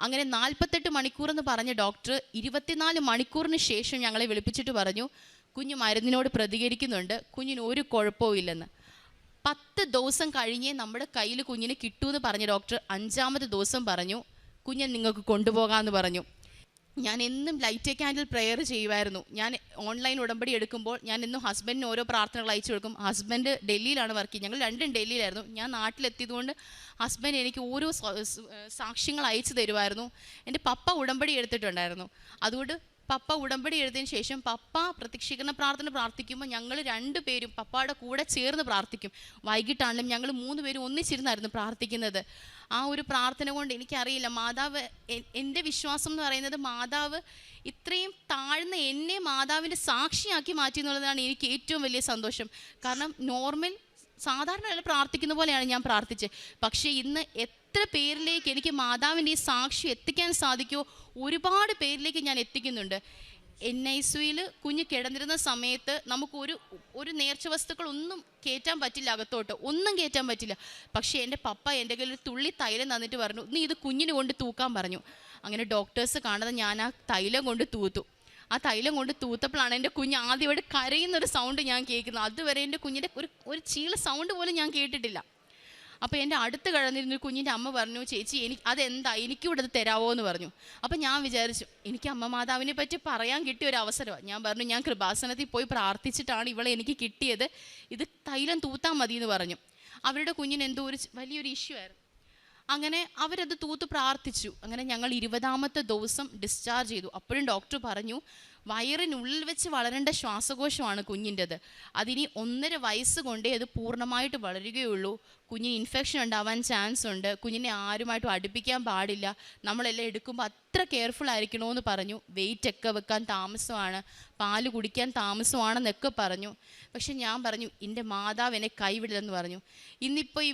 അങ്ങനെ 48 മണിക്കൂർ എന്ന് പറഞ്ഞ ഡോക്ടർ 24 മണിക്കൂറിന് ശേഷം ഞങ്ങളെ വിളിപ്പിച്ചിട്ട് പറഞ്ഞു കുഞ്ഞ് മരുന്നിനോട് പ്രതികരിക്കുന്നുണ്ട്, കുഞ്ഞിന് ഒരു കുഴപ്പവും ഇല്ലെന്ന്. 10 ദിവസം കഴിഞ്ഞേ നമ്മുടെ കയ്യിൽ കുഞ്ഞിനെ കിട്ടൂന്ന് പറഞ്ഞ ഡോക്ടർ 5-ാമത്തെ ദിവസം പറഞ്ഞു കുഞ്ഞെ നിങ്ങൾക്ക് കൊണ്ടുപോകാമെന്ന് പറഞ്ഞു. ഞാൻ എന്നും ലൈറ്റ് എ ക്യാൻഡിൽ പ്രെയർ ചെയ്യുമായിരുന്നു. ഞാൻ ഓൺലൈൻ ഉടമ്പടി എടുക്കുമ്പോൾ ഞാൻ എന്നും ഹസ്ബൻഡിന് ഓരോ പ്രാർത്ഥനകൾ അയച്ചു കൊടുക്കും. ഹസ്ബൻഡ് ഡൽഹിയിലാണ് വർക്ക് ചെയ്യുന്നത്, ഞങ്ങൾ രണ്ടും ഡൽഹിയിലായിരുന്നു. ഞാൻ നാട്ടിലെത്തിയതുകൊണ്ട് ഹസ്ബൻഡ് എനിക്ക് ഓരോ സാക്ഷ്യങ്ങൾ അയച്ചു തരുമായിരുന്നു. എൻ്റെ പപ്പ ഉടമ്പടി എടുത്തിട്ടുണ്ടായിരുന്നു. അതുകൊണ്ട് പപ്പ ഉടമ്പടി എടുത്തതിന് ശേഷം പപ്പ പ്രത്യക്ഷീകരണ പ്രാർത്ഥന പ്രാർത്ഥിക്കുമ്പോൾ ഞങ്ങൾ രണ്ടുപേരും പപ്പയുടെ കൂടെ ചേർന്ന് പ്രാർത്ഥിക്കും. വൈകിട്ടാണെങ്കിലും ഞങ്ങൾ 3 പേരും ഒന്നിച്ചിരുന്നായിരുന്നു പ്രാർത്ഥിക്കുന്നത്. ആ ഒരു പ്രാർത്ഥന കൊണ്ട് എനിക്കറിയില്ല, മാതാവ്, എൻ്റെ വിശ്വാസം എന്ന് പറയുന്നത് മാതാവ് ഇത്രയും താഴ്ന്ന എന്നെ മാതാവിൻ്റെ സാക്ഷിയാക്കി മാറ്റി എന്നുള്ളതാണ് എനിക്ക് ഏറ്റവും വലിയ സന്തോഷം. കാരണം സാധാരണ പ്രാർത്ഥിക്കുന്ന പോലെയാണ് ഞാൻ പ്രാർത്ഥിച്ചത്. പക്ഷേ ഇന്ന് എത്ര പേരിലേക്ക് എനിക്ക് മാതാവിൻ്റെ ഈ സാക്ഷി എത്തിക്കാൻ സാധിക്കുമോ ഒരുപാട് പേരിലേക്ക് ഞാൻ എത്തിക്കുന്നുണ്ട്. NICUയിൽ കുഞ്ഞ് കിടന്നിരുന്ന സമയത്ത് നമുക്ക് ഒരു നേർച്ച വസ്തുക്കളൊന്നും കയറ്റാൻ പറ്റില്ല, അകത്തോട്ട് ഒന്നും കയറ്റാൻ പറ്റില്ല. പക്ഷേ എൻ്റെ പപ്പ എൻ്റെ കയ്യിൽ ഒരു തുള്ളി തൈലം തന്നിട്ട് പറഞ്ഞു, നീ ഇത് കുഞ്ഞിന് കൊണ്ട് തൂക്കാൻ പറഞ്ഞു. അങ്ങനെ ഡോക്ടേഴ്സ് കാണാതെ ഞാൻ ആ തൈലം കൊണ്ട് തൂത്തു. ആ തൈലം കൊണ്ട് തൂത്തപ്പോഴാണ് എൻ്റെ കുഞ്ഞ് ആദ്യമായിട്ട് കരയുന്നൊരു സൗണ്ട് ഞാൻ കേൾക്കുന്നത്. അതുവരെ എൻ്റെ കുഞ്ഞിൻ്റെ ഒരു ചീള സൗണ്ട് പോലും ഞാൻ കേട്ടിട്ടില്ല. അപ്പോൾ എൻ്റെ അടുത്ത് കിടന്നിരുന്നൊരു കുഞ്ഞിൻ്റെ അമ്മ പറഞ്ഞു, ചേച്ചി അതെന്താ, എനിക്കിവിടെ അത് തരാമോ എന്ന് പറഞ്ഞു. അപ്പോൾ ഞാൻ വിചാരിച്ചു എനിക്ക് അമ്മ മാതാവിനെ പറ്റി പറയാൻ കിട്ടിയ ഒരു അവസരമാണ്. ഞാൻ പറഞ്ഞു, ഞാൻ കൃപാസനത്തിൽ പോയി പ്രാർത്ഥിച്ചിട്ടാണ് ഇവളെ എനിക്ക് കിട്ടിയത്, ഇത് തൈലം തൂത്താൽ മതി എന്ന് പറഞ്ഞു. അവരുടെ കുഞ്ഞിന് എന്തോ വലിയൊരു ഇഷ്യൂ ആയിരുന്നു. അങ്ങനെ അവരത് തൂത്ത് പ്രാർത്ഥിച്ചു. അങ്ങനെ ഞങ്ങൾ 20ാമത്തെ ദിവസം ഡിസ്ചാർജ് ചെയ്തു. അപ്പോഴും ഡോക്ടർ പറഞ്ഞു, വയറിനുള്ളിൽ വെച്ച് വളരേണ്ട ശ്വാസകോശമാണ് കുഞ്ഞിൻ്റെത്, അതിനി 1.5 വയസ്സ് കൊണ്ടേ അത് പൂർണ്ണമായിട്ട് വളരുകയുള്ളൂ, കുഞ്ഞിന് ഇൻഫെക്ഷൻ ഉണ്ടാവാൻ ചാൻസ് ഉണ്ട്, കുഞ്ഞിനെ ആരുമായിട്ടും അടുപ്പിക്കാൻ പാടില്ല, നമ്മളെല്ലാം എടുക്കുമ്പോൾ അത്ര കെയർഫുൾ ആയിരിക്കണമെന്ന് പറഞ്ഞു. വെയിറ്റ് ഒക്കെ വെക്കാൻ താമസമാണ്, പാല് കുടിക്കാൻ താമസമാണെന്നൊക്കെ പറഞ്ഞു. പക്ഷെ ഞാൻ പറഞ്ഞു, എൻ്റെ മാതാവ് എന്നെ കൈവിടില്ലെന്ന് പറഞ്ഞു. ഇന്നിപ്പോൾ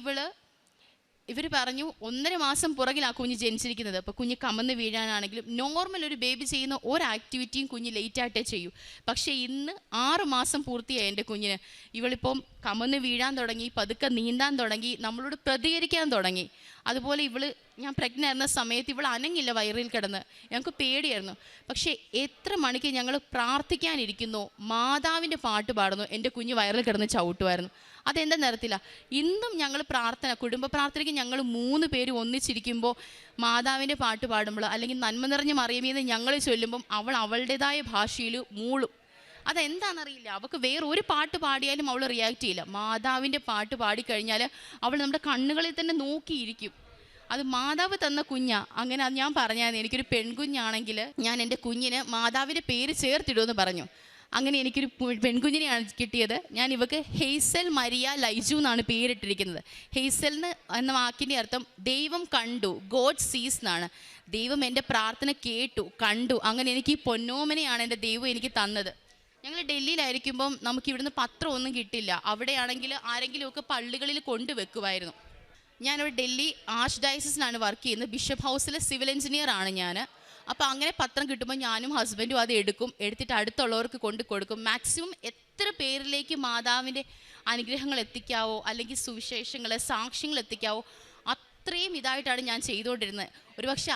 ഇവർ പറഞ്ഞു 1.5 മാസം പുറകിൽ ആ കുഞ്ഞ് ജനിച്ചിരിക്കുന്നത്. അപ്പോൾ കുഞ്ഞ് കമന്ന് വീഴാനാണെങ്കിലും നോർമൽ ഒരു ബേബി ചെയ്യുന്ന ഒരു ആക്ടിവിറ്റിയും കുഞ്ഞ് ലേറ്റായിട്ടേ ചെയ്യൂ. പക്ഷേ ഇന്ന് 6 മാസം പൂർത്തിയായി എൻ്റെ കുഞ്ഞിന്. ഇവളിപ്പം കമന്ന് വീഴാൻ തുടങ്ങി, പതുക്കെ നീന്താൻ തുടങ്ങി, നമ്മളോട് പ്രതികരിക്കാൻ തുടങ്ങി. അതുപോലെ ഞാൻ പ്രഗ്നൻ്റ് ആയിരുന്ന സമയത്ത് ഇവൾ അനങ്ങില്ല വയറിൽ കിടന്ന്, ഞങ്ങൾക്ക് പേടിയായിരുന്നു. പക്ഷേ എത്ര മണിക്ക് ഞങ്ങൾ പ്രാർത്ഥിക്കാനിരിക്കുന്നു, മാതാവിൻ്റെ പാട്ട് പാടുന്നു, എൻ്റെ കുഞ്ഞ് വയറിൽ കിടന്ന് ചവിട്ടുമായിരുന്നു. അതെന്താ നിരത്തില്ല. ഇന്നും ഞങ്ങൾ കുടുംബ പ്രാർത്ഥനയ്ക്ക് ഞങ്ങൾ 3 പേര് ഒന്നിച്ചിരിക്കുമ്പോൾ മാതാവിൻ്റെ പാട്ട് പാടുമ്പോൾ, അല്ലെങ്കിൽ നന്മ നിറഞ്ഞ മറിയമേന്ന് ഞങ്ങൾ ചൊല്ലുമ്പം അവൾ അവളുടേതായ ഭാഷയിൽ മൂളും. അതെന്താണെന്നറിയില്ല, അവൾക്ക് വേറെ ഒരു പാട്ട് പാടിയാലും അവൾ റിയാക്ട് ചെയ്യില്ല. മാതാവിൻ്റെ പാട്ട് പാടിക്കഴിഞ്ഞാൽ അവൾ നമ്മുടെ കണ്ണുകളിൽ തന്നെ നോക്കിയിരിക്കും. അത് മാതാവ് തന്ന കുഞ്ഞാ. അങ്ങനെ അത് ഞാൻ പറഞ്ഞാൽ എനിക്കൊരു പെൺകുഞ്ഞാണെങ്കിൽ ഞാൻ എൻ്റെ കുഞ്ഞിന് മാതാവിൻ്റെ പേര് ചേർത്തിടുമെന്ന് പറഞ്ഞു. അങ്ങനെ എനിക്കൊരു പെൺകുഞ്ഞിനെയാണ് കിട്ടിയത്. ഞാൻ ഇവക്ക് ഹെയ്സൽ മരിയ ലൈജു എന്നാണ് പേരിട്ടിരിക്കുന്നത്. ഹെയ്സൽ എന്ന വാക്കിൻ്റെ അർത്ഥം ദൈവം കണ്ടു, ഗോഡ് സീസ് എന്നാണ്. ദൈവം എൻ്റെ പ്രാർത്ഥന കേട്ടു, കണ്ടു. അങ്ങനെ എനിക്ക് ഈ പൊന്നോമനെയാണ് എൻ്റെ ദൈവം എനിക്ക് തന്നത്. ഞങ്ങൾ ഡൽഹിയിലായിരിക്കുമ്പം നമുക്ക് ഇവിടുന്ന് പത്രമൊന്നും കിട്ടില്ല. അവിടെയാണെങ്കിൽ ആരെങ്കിലുമൊക്കെ പള്ളികളിൽ കൊണ്ടുവെക്കുമായിരുന്നു. ഞാനിവിടെ ഡൽഹി ആർച്ച് ഡയസിസിലാണ് വർക്ക് ചെയ്യുന്നത്. ബിഷപ്പ് ഹൗസിലെ സിവിൽ എഞ്ചിനീയർ ആണ് ഞാൻ. അപ്പോൾ അങ്ങനെ പത്രം കിട്ടുമ്പോൾ ഞാനും ഹസ്ബൻഡും അത് എടുത്തിട്ട് അടുത്തുള്ളവർക്ക് കൊടുക്കും. മാക്സിമം എത്ര പേരിലേക്ക് മാതാവിൻ്റെ അനുഗ്രഹങ്ങൾ എത്തിക്കാവോ, അല്ലെങ്കിൽ സുവിശേഷങ്ങൾ, സാക്ഷ്യങ്ങൾ എത്തിക്കാവോ, അത്രയും ഇതായിട്ടാണ് ഞാൻ ചെയ്തുകൊണ്ടിരുന്നത്. ഒരുപക്ഷെ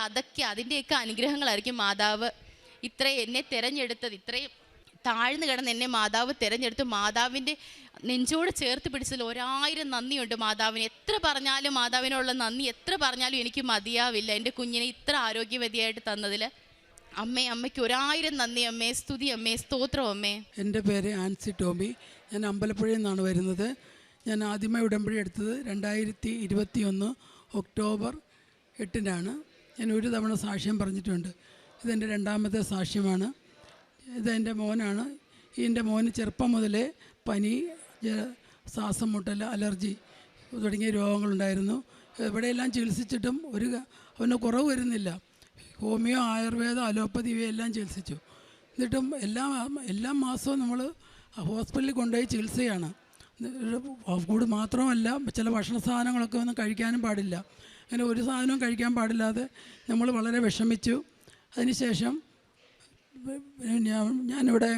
അതിൻ്റെയൊക്കെ അനുഗ്രഹങ്ങളായിരിക്കും മാതാവ് എന്നെ തിരഞ്ഞെടുത്തത്. ഇത്രയും താഴ്ന്നു കിടന്ന് എന്നെ മാതാവ് തിരഞ്ഞെടുത്ത് മാതാവിൻ്റെ നെഞ്ചോട് ചേർത്ത് പിടിച്ചതിൽ 1000 നന്ദിയുണ്ട് മാതാവിന്. എത്ര പറഞ്ഞാലും മാതാവിനുള്ള നന്ദി എത്ര പറഞ്ഞാലും എനിക്ക് മതിയാവില്ല. എൻ്റെ കുഞ്ഞിനെ ഇത്ര ആരോഗ്യവതിയായിട്ട് തന്നതിൽ അമ്മയ്ക്ക് 1000 നന്ദി അമ്മേ, സ്തുതി അമ്മേ, സ്തോത്രം അമ്മേ. എൻ്റെ പേര് ആൻസി ടോമി. ഞാൻ അമ്പലപ്പുഴയിൽ നിന്നാണ് വരുന്നത്. ഞാൻ ആദ്യമായി ഉടമ്പടി എടുത്തത് 2021 ഒക്ടോബർ 8-നാണ്. ഞാൻ ഒരു തവണ സാക്ഷ്യം പറഞ്ഞിട്ടുണ്ട്. ഇതെൻ്റെ 2ാമത്തെ സാക്ഷ്യമാണ്. ഇതെൻ്റെ മോനാണ്. എൻ്റെ മോന് ചെറുപ്പം മുതലേ പനി, ശ്വാസം മുട്ടൽ, അലർജി തുടങ്ങിയ രോഗങ്ങളുണ്ടായിരുന്നു. എവിടെയെല്ലാം ചികിത്സിച്ചിട്ടും അവന് കുറവ് വരുന്നില്ല. ഹോമിയോ, ആയുർവേദം, അലോപ്പതി ഇവയെല്ലാം ചികിത്സിച്ചു. എന്നിട്ടും എല്ലാ മാസവും നമ്മൾ ഹോസ്പിറ്റലിൽ കൊണ്ടുപോയി ചികിത്സയാണ്. കൂട് മാത്രമല്ല, ചില ഭക്ഷണ സാധനങ്ങളൊക്കെ ഒന്നും കഴിക്കാനും പാടില്ല. അങ്ങനെ ഒരു സാധനവും കഴിക്കാൻ പാടില്ലാതെ നമ്മൾ വളരെ വിഷമിച്ചു. അതിനുശേഷം ഞാനിവിടെ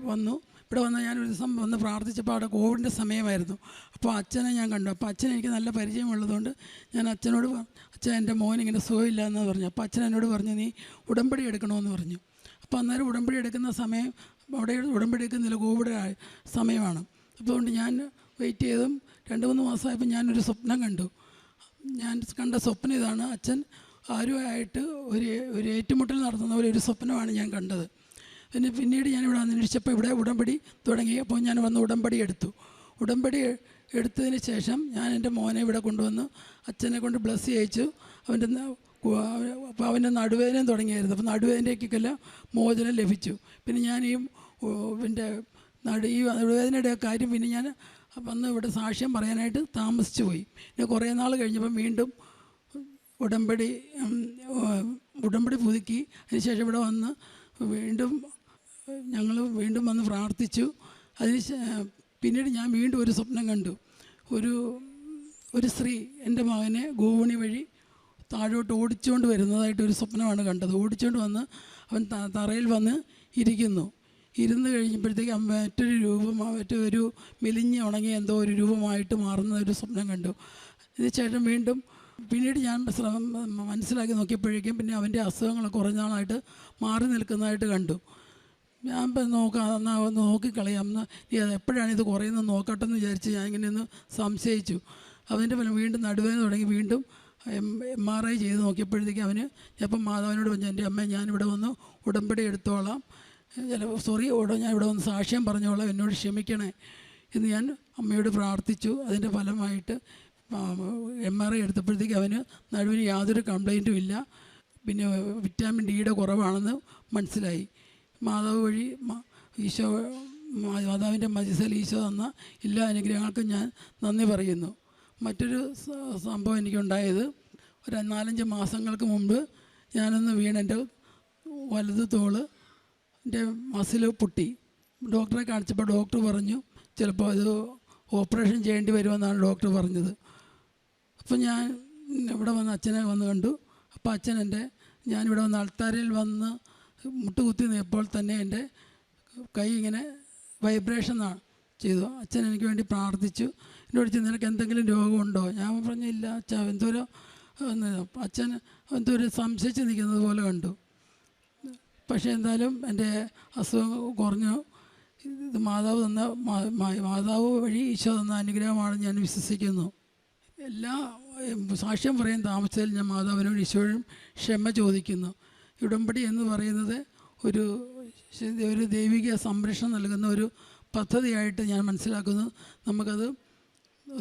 വന്നു. ഇവിടെ വന്ന് ഞാനൊരു ദിവസം വന്ന് പ്രാർത്ഥിച്ചപ്പോൾ അവിടെ കോവിഡിൻ്റെ സമയമായിരുന്നു. അപ്പോൾ അച്ഛനെ ഞാൻ കണ്ടു. അപ്പോൾ അച്ഛൻ എനിക്ക് നല്ല പരിചയമുള്ളതുകൊണ്ട് ഞാൻ അച്ഛനോട്, അച്ഛൻ എൻ്റെ മോനിങ്ങനെ സുഖമില്ല എന്ന് പറഞ്ഞു. അപ്പോൾ അച്ഛൻ എന്നോട് പറഞ്ഞു, നീ ഉടമ്പടി എടുക്കണമെന്ന് പറഞ്ഞു. അപ്പോൾ അന്നേരം ഉടമ്പടി എടുക്കുന്ന സമയം അവിടെ ഉടമ്പടി എടുക്കുന്നില്ല, കോവിഡ് സമയമാണ്. അതുകൊണ്ട് ഞാൻ വെയിറ്റ് ചെയ്തും 2-3 മാസമായപ്പോൾ ഞാനൊരു സ്വപ്നം കണ്ടു. ഞാൻ കണ്ട സ്വപ്നം ഇതാണ്. അച്ഛൻ ആരുമായിട്ട് ഒരു ഏറ്റുമുട്ടൽ നടത്തുന്ന പോലെ ഒരു സ്വപ്നമാണ് ഞാൻ കണ്ടത്. പിന്നീട് ഞാനിവിടെ അന്വേഷിച്ചപ്പോൾ ഇവിടെ ഉടമ്പടി തുടങ്ങി. അപ്പോൾ ഞാൻ വന്ന് ഉടമ്പടി എടുത്തു. ഉടമ്പടി എടുത്തതിന് ശേഷം ഞാൻ എൻ്റെ മോനെ ഇവിടെ കൊണ്ടുവന്ന് അച്ഛനെ കൊണ്ട് ബ്ലസ് ചെയ്യിച്ചു. അപ്പോൾ അവൻ്റെ നടുവേദന തുടങ്ങിയായിരുന്നു. അപ്പോൾ നടുവേദനയ്ക്കെല്ലാം മോചനം ലഭിച്ചു. പിന്നെ ഞാൻ ഈ നടുവേദനയുടെ കാര്യം പിന്നെ ഞാൻ വന്ന് ഇവിടെ സാക്ഷ്യം പറയാനായിട്ട് താമസിച്ചു പോയി. പിന്നെ കുറേ നാൾ കഴിഞ്ഞപ്പം വീണ്ടും ഉടമ്പടി പുതുക്കി. അതിനുശേഷം ഇവിടെ വന്ന് ഞങ്ങൾ വീണ്ടും വന്ന് പ്രാർത്ഥിച്ചു. പിന്നീട് ഞാൻ വീണ്ടും ഒരു സ്വപ്നം കണ്ടു. ഒരു സ്ത്രീ എൻ്റെ മകനെ ഗോവണി വഴി താഴോട്ട് ഓടിച്ചുകൊണ്ട് വരുന്നതായിട്ടൊരു സ്വപ്നമാണ് കണ്ടത്. ഓടിച്ചുകൊണ്ട് വന്ന് അവൻ തറയിൽ വന്ന് ഇരുന്ന് കഴിഞ്ഞപ്പോഴത്തേക്ക് മറ്റൊരു മെലിഞ്ഞ് ഉണങ്ങിയ എന്തോ ഒരു രൂപമായിട്ട് മാറുന്ന ഒരു സ്വപ്നം കണ്ടു. ഇതിനുശേഷം പിന്നീട് ഞാൻ മനസ്സിലാക്കി നോക്കിയപ്പോഴേക്കും പിന്നെ അവൻ്റെ അസുഖങ്ങളൊക്കെ കുറേ നാളായിട്ട് മാറി നിൽക്കുന്നതായിട്ട് കണ്ടു. ഞാൻ നോക്കിക്കളയാം, ഇനി അത് എപ്പോഴാണ് ഇത് കുറയുന്നത് നോക്കട്ടെ എന്ന് വിചാരിച്ച് ഞാൻ ഇങ്ങനെയൊന്ന് സംശയിച്ചു. അതിൻ്റെ ഫലം വീണ്ടും നടുവേദന തുടങ്ങി. വീണ്ടും MRI ചെയ്ത് നോക്കിയപ്പോഴത്തേക്കും ഞാനിപ്പം മാതാവിനോട് പറഞ്ഞു, എൻ്റെ അമ്മ ഞാനിവിടെ വന്ന് ഉടമ്പടി എടുത്തോളാം, ഞാൻ ഇവിടെ വന്ന് സാക്ഷ്യം പറഞ്ഞോളാം, എന്നോട് ക്ഷമിക്കണേ എന്ന് ഞാൻ അമ്മയോട് പ്രാർത്ഥിച്ചു. അതിൻ്റെ ഫലമായിട്ട് MRI എടുത്തപ്പോഴത്തേക്ക് നടുവിന് യാതൊരു കംപ്ലൈൻറ്റും ഇല്ല. പിന്നെ വിറ്റാമിൻ ഡിയുടെ കുറവാണെന്ന് മനസ്സിലായി. മാതാവ് വഴി മാതാവിൻ്റെ മജിസൽ ഈശോ തന്ന എല്ലാ അനുഗ്രഹങ്ങൾക്കും ഞാൻ നന്ദി പറയുന്നു. മറ്റൊരു സംഭവം എനിക്കുണ്ടായത്, ഒരു 4-5 മാസങ്ങൾക്ക് മുമ്പ് ഞാനൊന്ന് വീണെൻ്റെ വലത് തോളിൻ്റെ മസിൽ പൊട്ടി. ഡോക്ടറെ കാണിച്ചപ്പോൾ ഡോക്ടർ പറഞ്ഞു ചിലപ്പോൾ ഇത് ഓപ്പറേഷൻ ചെയ്യേണ്ടി വരുമെന്നാണ് ഡോക്ടർ പറഞ്ഞത്. അപ്പോൾ ഞാൻ ഇവിടെ വന്ന് അച്ഛനെ വന്ന് കണ്ടു. അപ്പോൾ അച്ഛൻ ഞാനിവിടെ വന്ന് അൾത്താരയിൽ വന്ന് മുട്ടുകുത്തി നിന്നപ്പോൾ തന്നെ എൻ്റെ കൈ ഇങ്ങനെ വൈബ്രേഷൻ ചെയ്തു. അച്ഛൻ എനിക്ക് വേണ്ടി പ്രാർത്ഥിച്ചു. എന്നോട് ചോദിച്ചു, നിനക്ക് എന്തെങ്കിലും രോഗമുണ്ടോ? ഞാൻ പറഞ്ഞില്ല അച്ഛാ, അച്ഛൻ എന്തോരം സംശയിച്ച് നിൽക്കുന്നത് പോലെ കണ്ടു. പക്ഷേ എന്തായാലും എൻ്റെ അസുഖം കുറഞ്ഞു. ഇത് മാതാവ് വഴി ഈശോ തന്ന അനുഗ്രഹമാണെന്ന് ഞാൻ വിശ്വസിക്കുന്നു. സാക്ഷ്യം പറയാൻ താമസിച്ചതിൽ ഞാൻ മാതാവിനോട് ഈശോയും ക്ഷമ ചോദിക്കുന്നു. ഉടമ്പടി എന്ന് പറയുന്നത് ഒരു ദൈവിക സംരക്ഷണം നൽകുന്ന ഒരു പദ്ധതിയായിട്ട് ഞാൻ മനസ്സിലാക്കുന്നു. നമുക്കത്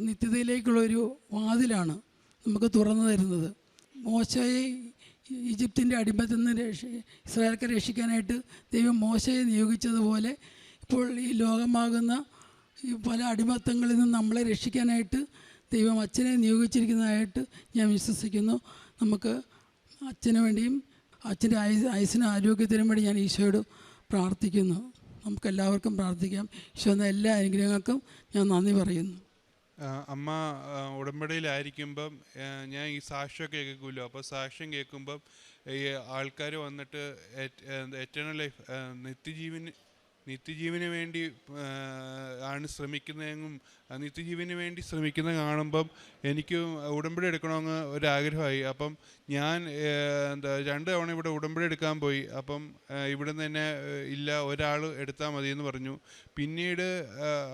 നിത്യതയിലേക്കുള്ളൊരു വാതിലാണ് നമുക്ക് തുറന്നു തരുന്നത്. മോശയെ ഈജിപ്തിൻ്റെ അടിമത്തിൽ നിന്ന് ഇസ്രായേൽക്കാരെ രക്ഷിക്കാനായിട്ട് ദൈവം മോശയെ നിയോഗിച്ചതുപോലെ ഇപ്പോൾ ഈ ലോകമാകുന്ന ഈ പല അടിമത്തങ്ങളിൽ നിന്ന് നമ്മളെ രക്ഷിക്കാനായിട്ട് ദൈവം അച്ഛനെ നിയോഗിച്ചിരിക്കുന്നതായിട്ട് ഞാൻ വിശ്വസിക്കുന്നു. നമുക്ക് അച്ഛന് വേണ്ടിയും അച്ഛൻ്റെ ആയുസ്സിനും ആരോഗ്യത്തിനും വേണ്ടി ഞാൻ ഈശോയോട് പ്രാർത്ഥിക്കുന്നു. നമുക്കെല്ലാവർക്കും പ്രാർത്ഥിക്കാം. ഈശോ എന്ന എല്ലാ അനുഗ്രഹങ്ങൾക്കും ഞാൻ നന്ദി പറയുന്നു. അമ്മ ഉടമ്പടിയിലായിരിക്കുമ്പം ഞാൻ ഈ സാക്ഷ്യമൊക്കെ കേൾക്കുമല്ലോ. അപ്പോൾ സാക്ഷ്യം കേൾക്കുമ്പം ഈ ആൾക്കാർ വന്നിട്ട് എറ്റേണൽ ലൈഫ് നിത്യജീവന് വേണ്ടി ആണ് ശ്രമിക്കുന്നതെന്നും നിത്യജീവന് വേണ്ടി ശ്രമിക്കുന്നത് കാണുമ്പം എനിക്ക് ഉടമ്പടി എടുക്കണമെന്ന് ഒരാഗ്രഹമായി. അപ്പം ഞാൻ 2 തവണ ഇവിടെ ഉടമ്പടി എടുക്കാൻ പോയി. അപ്പം ഇവിടെ നിന്ന് തന്നെ ഇല്ല, ഒരാൾ എടുത്താൽ മതിയെന്ന് പറഞ്ഞു. പിന്നീട്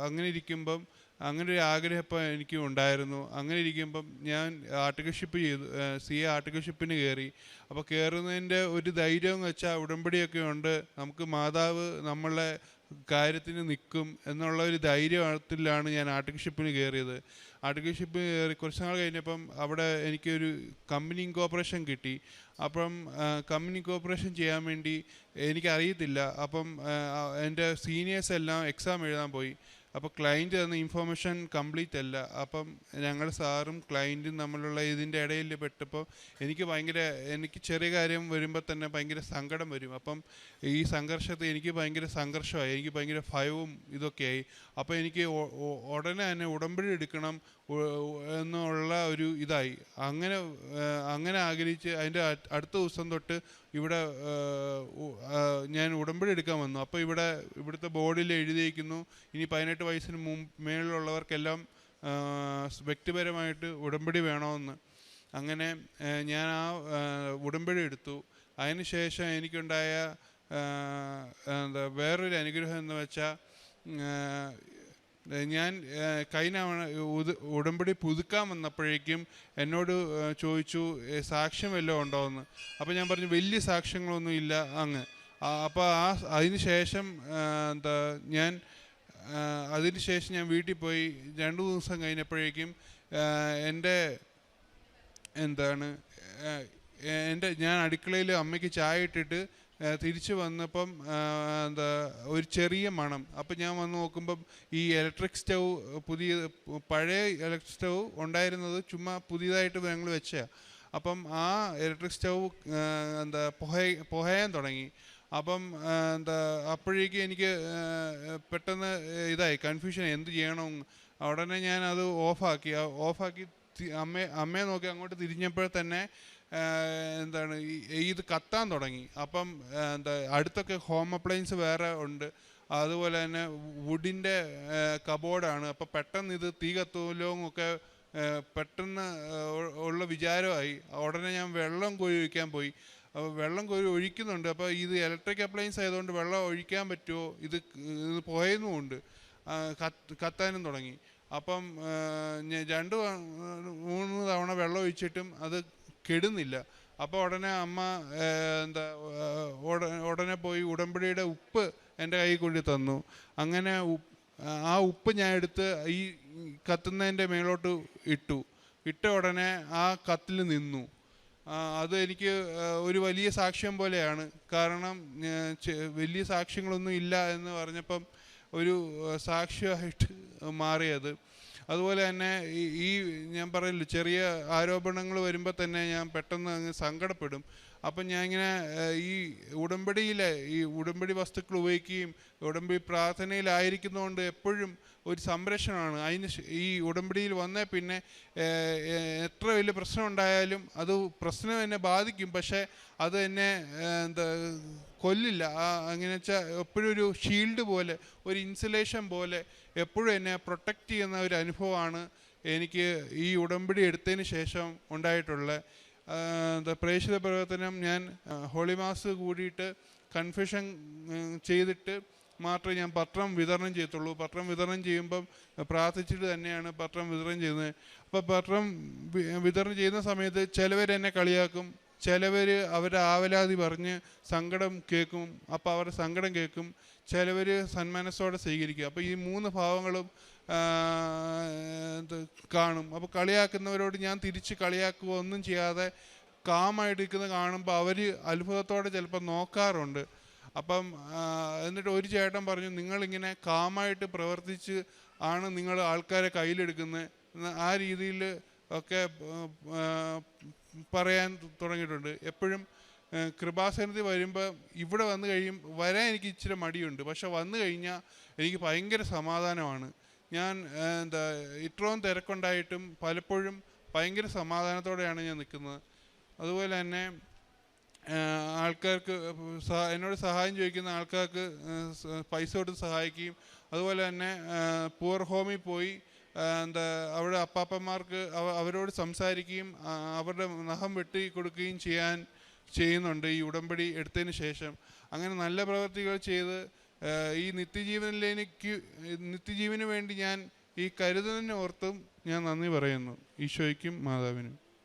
അങ്ങനെ ഇരിക്കുമ്പം അങ്ങനെ ഒരു ആഗ്രഹം ഇപ്പം എനിക്ക് ഉണ്ടായിരുന്നു. അങ്ങനെ ഇരിക്കുമ്പം ഞാൻ ആർട്ടിക്കൽഷിപ്പ് ചെയ്തു, CA ആർട്ടിക്കൽഷിപ്പിന് കയറി. അപ്പോൾ കയറുന്നതിൻ്റെ ഒരു ധൈര്യം എന്ന് വെച്ചാൽ ഉടമ്പടിയൊക്കെ ഉണ്ട്, നമുക്ക് മാതാവ് നമ്മളെ കാര്യത്തിന് നിൽക്കും എന്നുള്ള ഒരു ധൈര്യത്തിലാണ് ഞാൻ ആർട്ടിക്കൽഷിപ്പിന് കയറിയത്. ആർട്ടിക്കൽഷിപ്പ് കയറി കുറച്ച് നാൾ കഴിഞ്ഞപ്പം അവിടെ എനിക്കൊരു കമ്പനി ഇൻകോർപ്പറേഷൻ കിട്ടി. അപ്പം കമ്പനി ഇൻകോർപ്പറേഷൻ ചെയ്യാൻ വേണ്ടി എനിക്കറിയത്തില്ല. അപ്പം എൻ്റെ സീനിയേഴ്സ് എല്ലാം എക്സാം എഴുതാൻ പോയി. അപ്പോൾ ക്ലയൻറ്റ് തന്ന ഇൻഫോർമേഷൻ കംപ്ലീറ്റ് അല്ല. അപ്പം ഞങ്ങളുടെ സാറും ക്ലയൻറ്റും തമ്മിലുള്ള ഇതിൻ്റെ ഇടയിൽ പെട്ടപ്പോൾ എനിക്ക് ചെറിയ കാര്യം വരുമ്പോൾ തന്നെ ഭയങ്കര സങ്കടം വരും. അപ്പം ഈ സംഘർഷത്തിൽ എനിക്ക് ഭയങ്കര സംഘർഷമായി, എനിക്ക് ഭയങ്കര ഭയവും ഇതൊക്കെയായി. അപ്പോൾ എനിക്ക് ഉടനെ തന്നെ ഉടമ്പടി എടുക്കണം എന്നുള്ള ഒരു ഇതായി. അങ്ങനെ ആഗ്രഹിച്ച് അതിൻ്റെ അടുത്ത ദിവസം തൊട്ട് ഇവിടെ ഞാൻ ഉടമ്പടി എടുക്കാൻ വന്നു. അപ്പോൾ ഇവിടുത്തെ ബോർഡിൽ എഴുതിയിരിക്കുന്നു, ഇനി 18 വയസ്സിന് മേളിലുള്ളവർക്കെല്ലാം വ്യക്തിപരമായിട്ട് ഉടമ്പടി വേണമെന്ന്. അങ്ങനെ ഞാൻ ആ ഉടമ്പടി എടുത്തു. അതിന് ശേഷം എനിക്കുണ്ടായ വേറൊരു അനുഗ്രഹം എന്ന് വെച്ചാൽ ഞാൻ കഴിഞ്ഞ ഉടമ്പടി പുതുക്കാൻ വന്നപ്പോഴേക്കും എന്നോട് ചോദിച്ചു സാക്ഷ്യം വല്ലതും ഉണ്ടോ എന്ന്. അപ്പോൾ ഞാൻ പറഞ്ഞു വലിയ സാക്ഷ്യങ്ങളൊന്നും ഇല്ല അങ്ങ്. അപ്പോൾ അതിന് ശേഷം അതിന് ശേഷം ഞാൻ വീട്ടിൽ പോയി 2 ദിവസം കഴിഞ്ഞപ്പോഴേക്കും ഞാൻ അടുക്കളയിൽ അമ്മയ്ക്ക് ചായ ഇട്ടിട്ട് തിരിച്ച് വന്നപ്പം ഒരു ചെറിയ മണം. അപ്പം ഞാൻ വന്ന് നോക്കുമ്പം ഈ ഇലക്ട്രിക് സ്റ്റൗ പഴയ ഇലക്ട്രിക് സ്റ്റൗ ഉണ്ടായിരുന്നത് ചുമ്മാ പുതിയതായിട്ട് ഞങ്ങൾ വെച്ചതാണ്. അപ്പം ആ ഇലക്ട്രിക് സ്റ്റൗ പുകയാൻ തുടങ്ങി. അപ്പം അപ്പോഴേക്കും എനിക്ക് പെട്ടെന്ന് കൺഫ്യൂഷൻ എന്ത് ചെയ്യണം. ഉടനെ ഞാൻ അത് ഓഫാക്കി അമ്മയെ നോക്കി അങ്ങോട്ട് തിരിഞ്ഞപ്പോൾ തന്നെ ഇത് കത്താൻ തുടങ്ങി. അപ്പം അടുത്തൊക്കെ ഹോം അപ്ലയൻസ് വേറെ ഉണ്ട്, അതുപോലെ തന്നെ വുഡിൻ്റെ കബോർഡാണ്. അപ്പോൾ പെട്ടെന്ന് ഇത് തീ കത്തുമല്ലോ എന്നൊക്കെ പെട്ടെന്ന് ഉള്ള വിചാരമായി. ഉടനെ ഞാൻ വെള്ളം കോരി ഒഴിക്കാൻ പോയി. വെള്ളം കോരി ഒഴിക്കുന്നുണ്ട്. അപ്പോൾ ഇത് ഇലക്ട്രിക് അപ്ലയൻസ് ആയതുകൊണ്ട് വെള്ളം ഒഴിക്കാൻ പറ്റുമോ, ഇത് പുകയുന്നുമുണ്ട്, കത്താനും തുടങ്ങി. അപ്പം 2-3 തവണ വെള്ളം ഒഴിച്ചിട്ടും അത് കെടുന്നില്ല. അപ്പോൾ ഉടനെ അമ്മ ഉടനെ പോയി ഉടമ്പടിയുടെ ഉപ്പ് എൻ്റെ കയ്യിൽ കൊണ്ട് തന്നു. അങ്ങനെ ആ ഉപ്പ് ഞാൻ എടുത്ത് ഈ കത്തുന്നതിൻ്റെ മേലോട്ട് ഇട്ട ഉടനെ ആ കത്തിൽ നിന്നു. അത് എനിക്ക് ഒരു വലിയ സാക്ഷ്യം പോലെയാണ്. കാരണം വലിയ സാക്ഷ്യങ്ങളൊന്നും ഇല്ല എന്ന് പറഞ്ഞപ്പം ഒരു സാക്ഷ്യമായിട്ട് മാറിയത്. അതുപോലെ തന്നെ ഈ ഞാൻ പറയില്ല, ചെറിയ ആരോപണങ്ങൾ വരുമ്പോൾ തന്നെ ഞാൻ പെട്ടെന്ന് അങ്ങ് സങ്കടപ്പെടും. അപ്പം ഞാൻ ഇങ്ങനെ ഈ ഉടമ്പടി വസ്തുക്കൾ ഉപയോഗിക്കുകയും ഉടമ്പടി പ്രാർത്ഥനയിലായിരിക്കുന്നതുകൊണ്ട് എപ്പോഴും ഒരു സംരക്ഷണമാണ്. ഈ ഉടമ്പടിയിൽ വന്നേ പിന്നെ എത്ര വലിയ പ്രശ്നം ഉണ്ടായാലും അത് പ്രശ്നം എന്നെ ബാധിക്കും, പക്ഷേ അത് എന്നെ കൊല്ലില്ല. അങ്ങനെ വെച്ചാൽ എപ്പോഴും ഒരു ഷീൽഡ് പോലെ, ഒരു ഇൻസുലേഷൻ പോലെ എപ്പോഴും എന്നെ പ്രൊട്ടക്റ്റ് ചെയ്യുന്ന ഒരു അനുഭവമാണ് എനിക്ക് ഈ ഉടമ്പടി എടുത്തതിന് ശേഷം ഉണ്ടായിട്ടുള്ള. പ്രേക്ഷിത പ്രവർത്തനം ഞാൻ ഹോളി മാസ് കൂടിയിട്ട് കൺഫെഷൻ ചെയ്തിട്ട് മാത്രമേ ഞാൻ പത്രം വിതരണം ചെയ്യത്തുള്ളൂ. പത്രം വിതരണം ചെയ്യുമ്പം പ്രാർത്ഥിച്ചിട്ട് തന്നെയാണ് പത്രം വിതരണം ചെയ്യുന്നത്. അപ്പോൾ പത്രം വിതരണം ചെയ്യുന്ന സമയത്ത് ചിലവരെന്നെ കളിയാക്കും, ചിലവർ അവരുടെ ആവലാതി പറഞ്ഞ് സങ്കടം കേൾക്കും. അപ്പോൾ അവരുടെ സങ്കടം കേൾക്കും. ചിലവർ സന്മനസ്സോടെ സ്വീകരിക്കും. അപ്പോൾ ഈ 3 ഭാവങ്ങളും കാണും. അപ്പോൾ കളിയാക്കുന്നവരോട് ഞാൻ തിരിച്ച് കളിയാക്കുക ഒന്നും ചെയ്യാതെ കാമായിട്ടിരിക്കുന്നത് കാണുമ്പോൾ അവർ അത്ഭുതത്തോടെ ചിലപ്പോൾ നോക്കാറുണ്ട്. അപ്പം എന്നിട്ട് ഒരു ചേട്ടൻ പറഞ്ഞു, നിങ്ങളിങ്ങനെ കാമായിട്ട് പ്രവർത്തിച്ച് ആണ് നിങ്ങൾ ആൾക്കാരെ കയ്യിലെടുക്കുന്നത്. ആ രീതിയിൽ ഒക്കെ പറയാൻ തുടങ്ങിയിട്ടുണ്ട്. എപ്പോഴും കൃപാസനത്തിൽ വരുമ്പോൾ ഇവിടെ വരാൻ എനിക്ക് ഇച്ചിരി മടിയുണ്ട്, പക്ഷെ വന്നു കഴിഞ്ഞാൽ എനിക്ക് ഭയങ്കര സമാധാനമാണ്. ഞാൻ ഇത്രയും തിരക്കുണ്ടായിട്ടും പലപ്പോഴും ഭയങ്കര സമാധാനത്തോടെയാണ് ഞാൻ നിൽക്കുന്നത്. അതുപോലെ തന്നെ ആൾക്കാർക്ക് എന്നോട് സഹായം ചോദിക്കുന്ന ആൾക്കാർക്ക് പൈസ കൊടുത്ത് സഹായിക്കുകയും, അതുപോലെ തന്നെ പൂർ ഹോമിൽ പോയി അവിടെ അപ്പാപ്പന്മാർക്ക് അവരോട് സംസാരിക്കുകയും അവരുടെ നഖം വെട്ടി കൊടുക്കുകയും ചെയ്യുന്നുണ്ട് ഈ ഉടമ്പടി എടുത്തതിന് ശേഷം. അങ്ങനെ നല്ല പ്രവൃത്തികൾ ചെയ്ത് ഈ നിത്യജീവന് വേണ്ടി ഞാൻ ഈ കരുതലിനെ ഓർത്തും ഞാൻ നന്ദി പറയുന്നു ഈശോയ്ക്കും മാതാവിനും.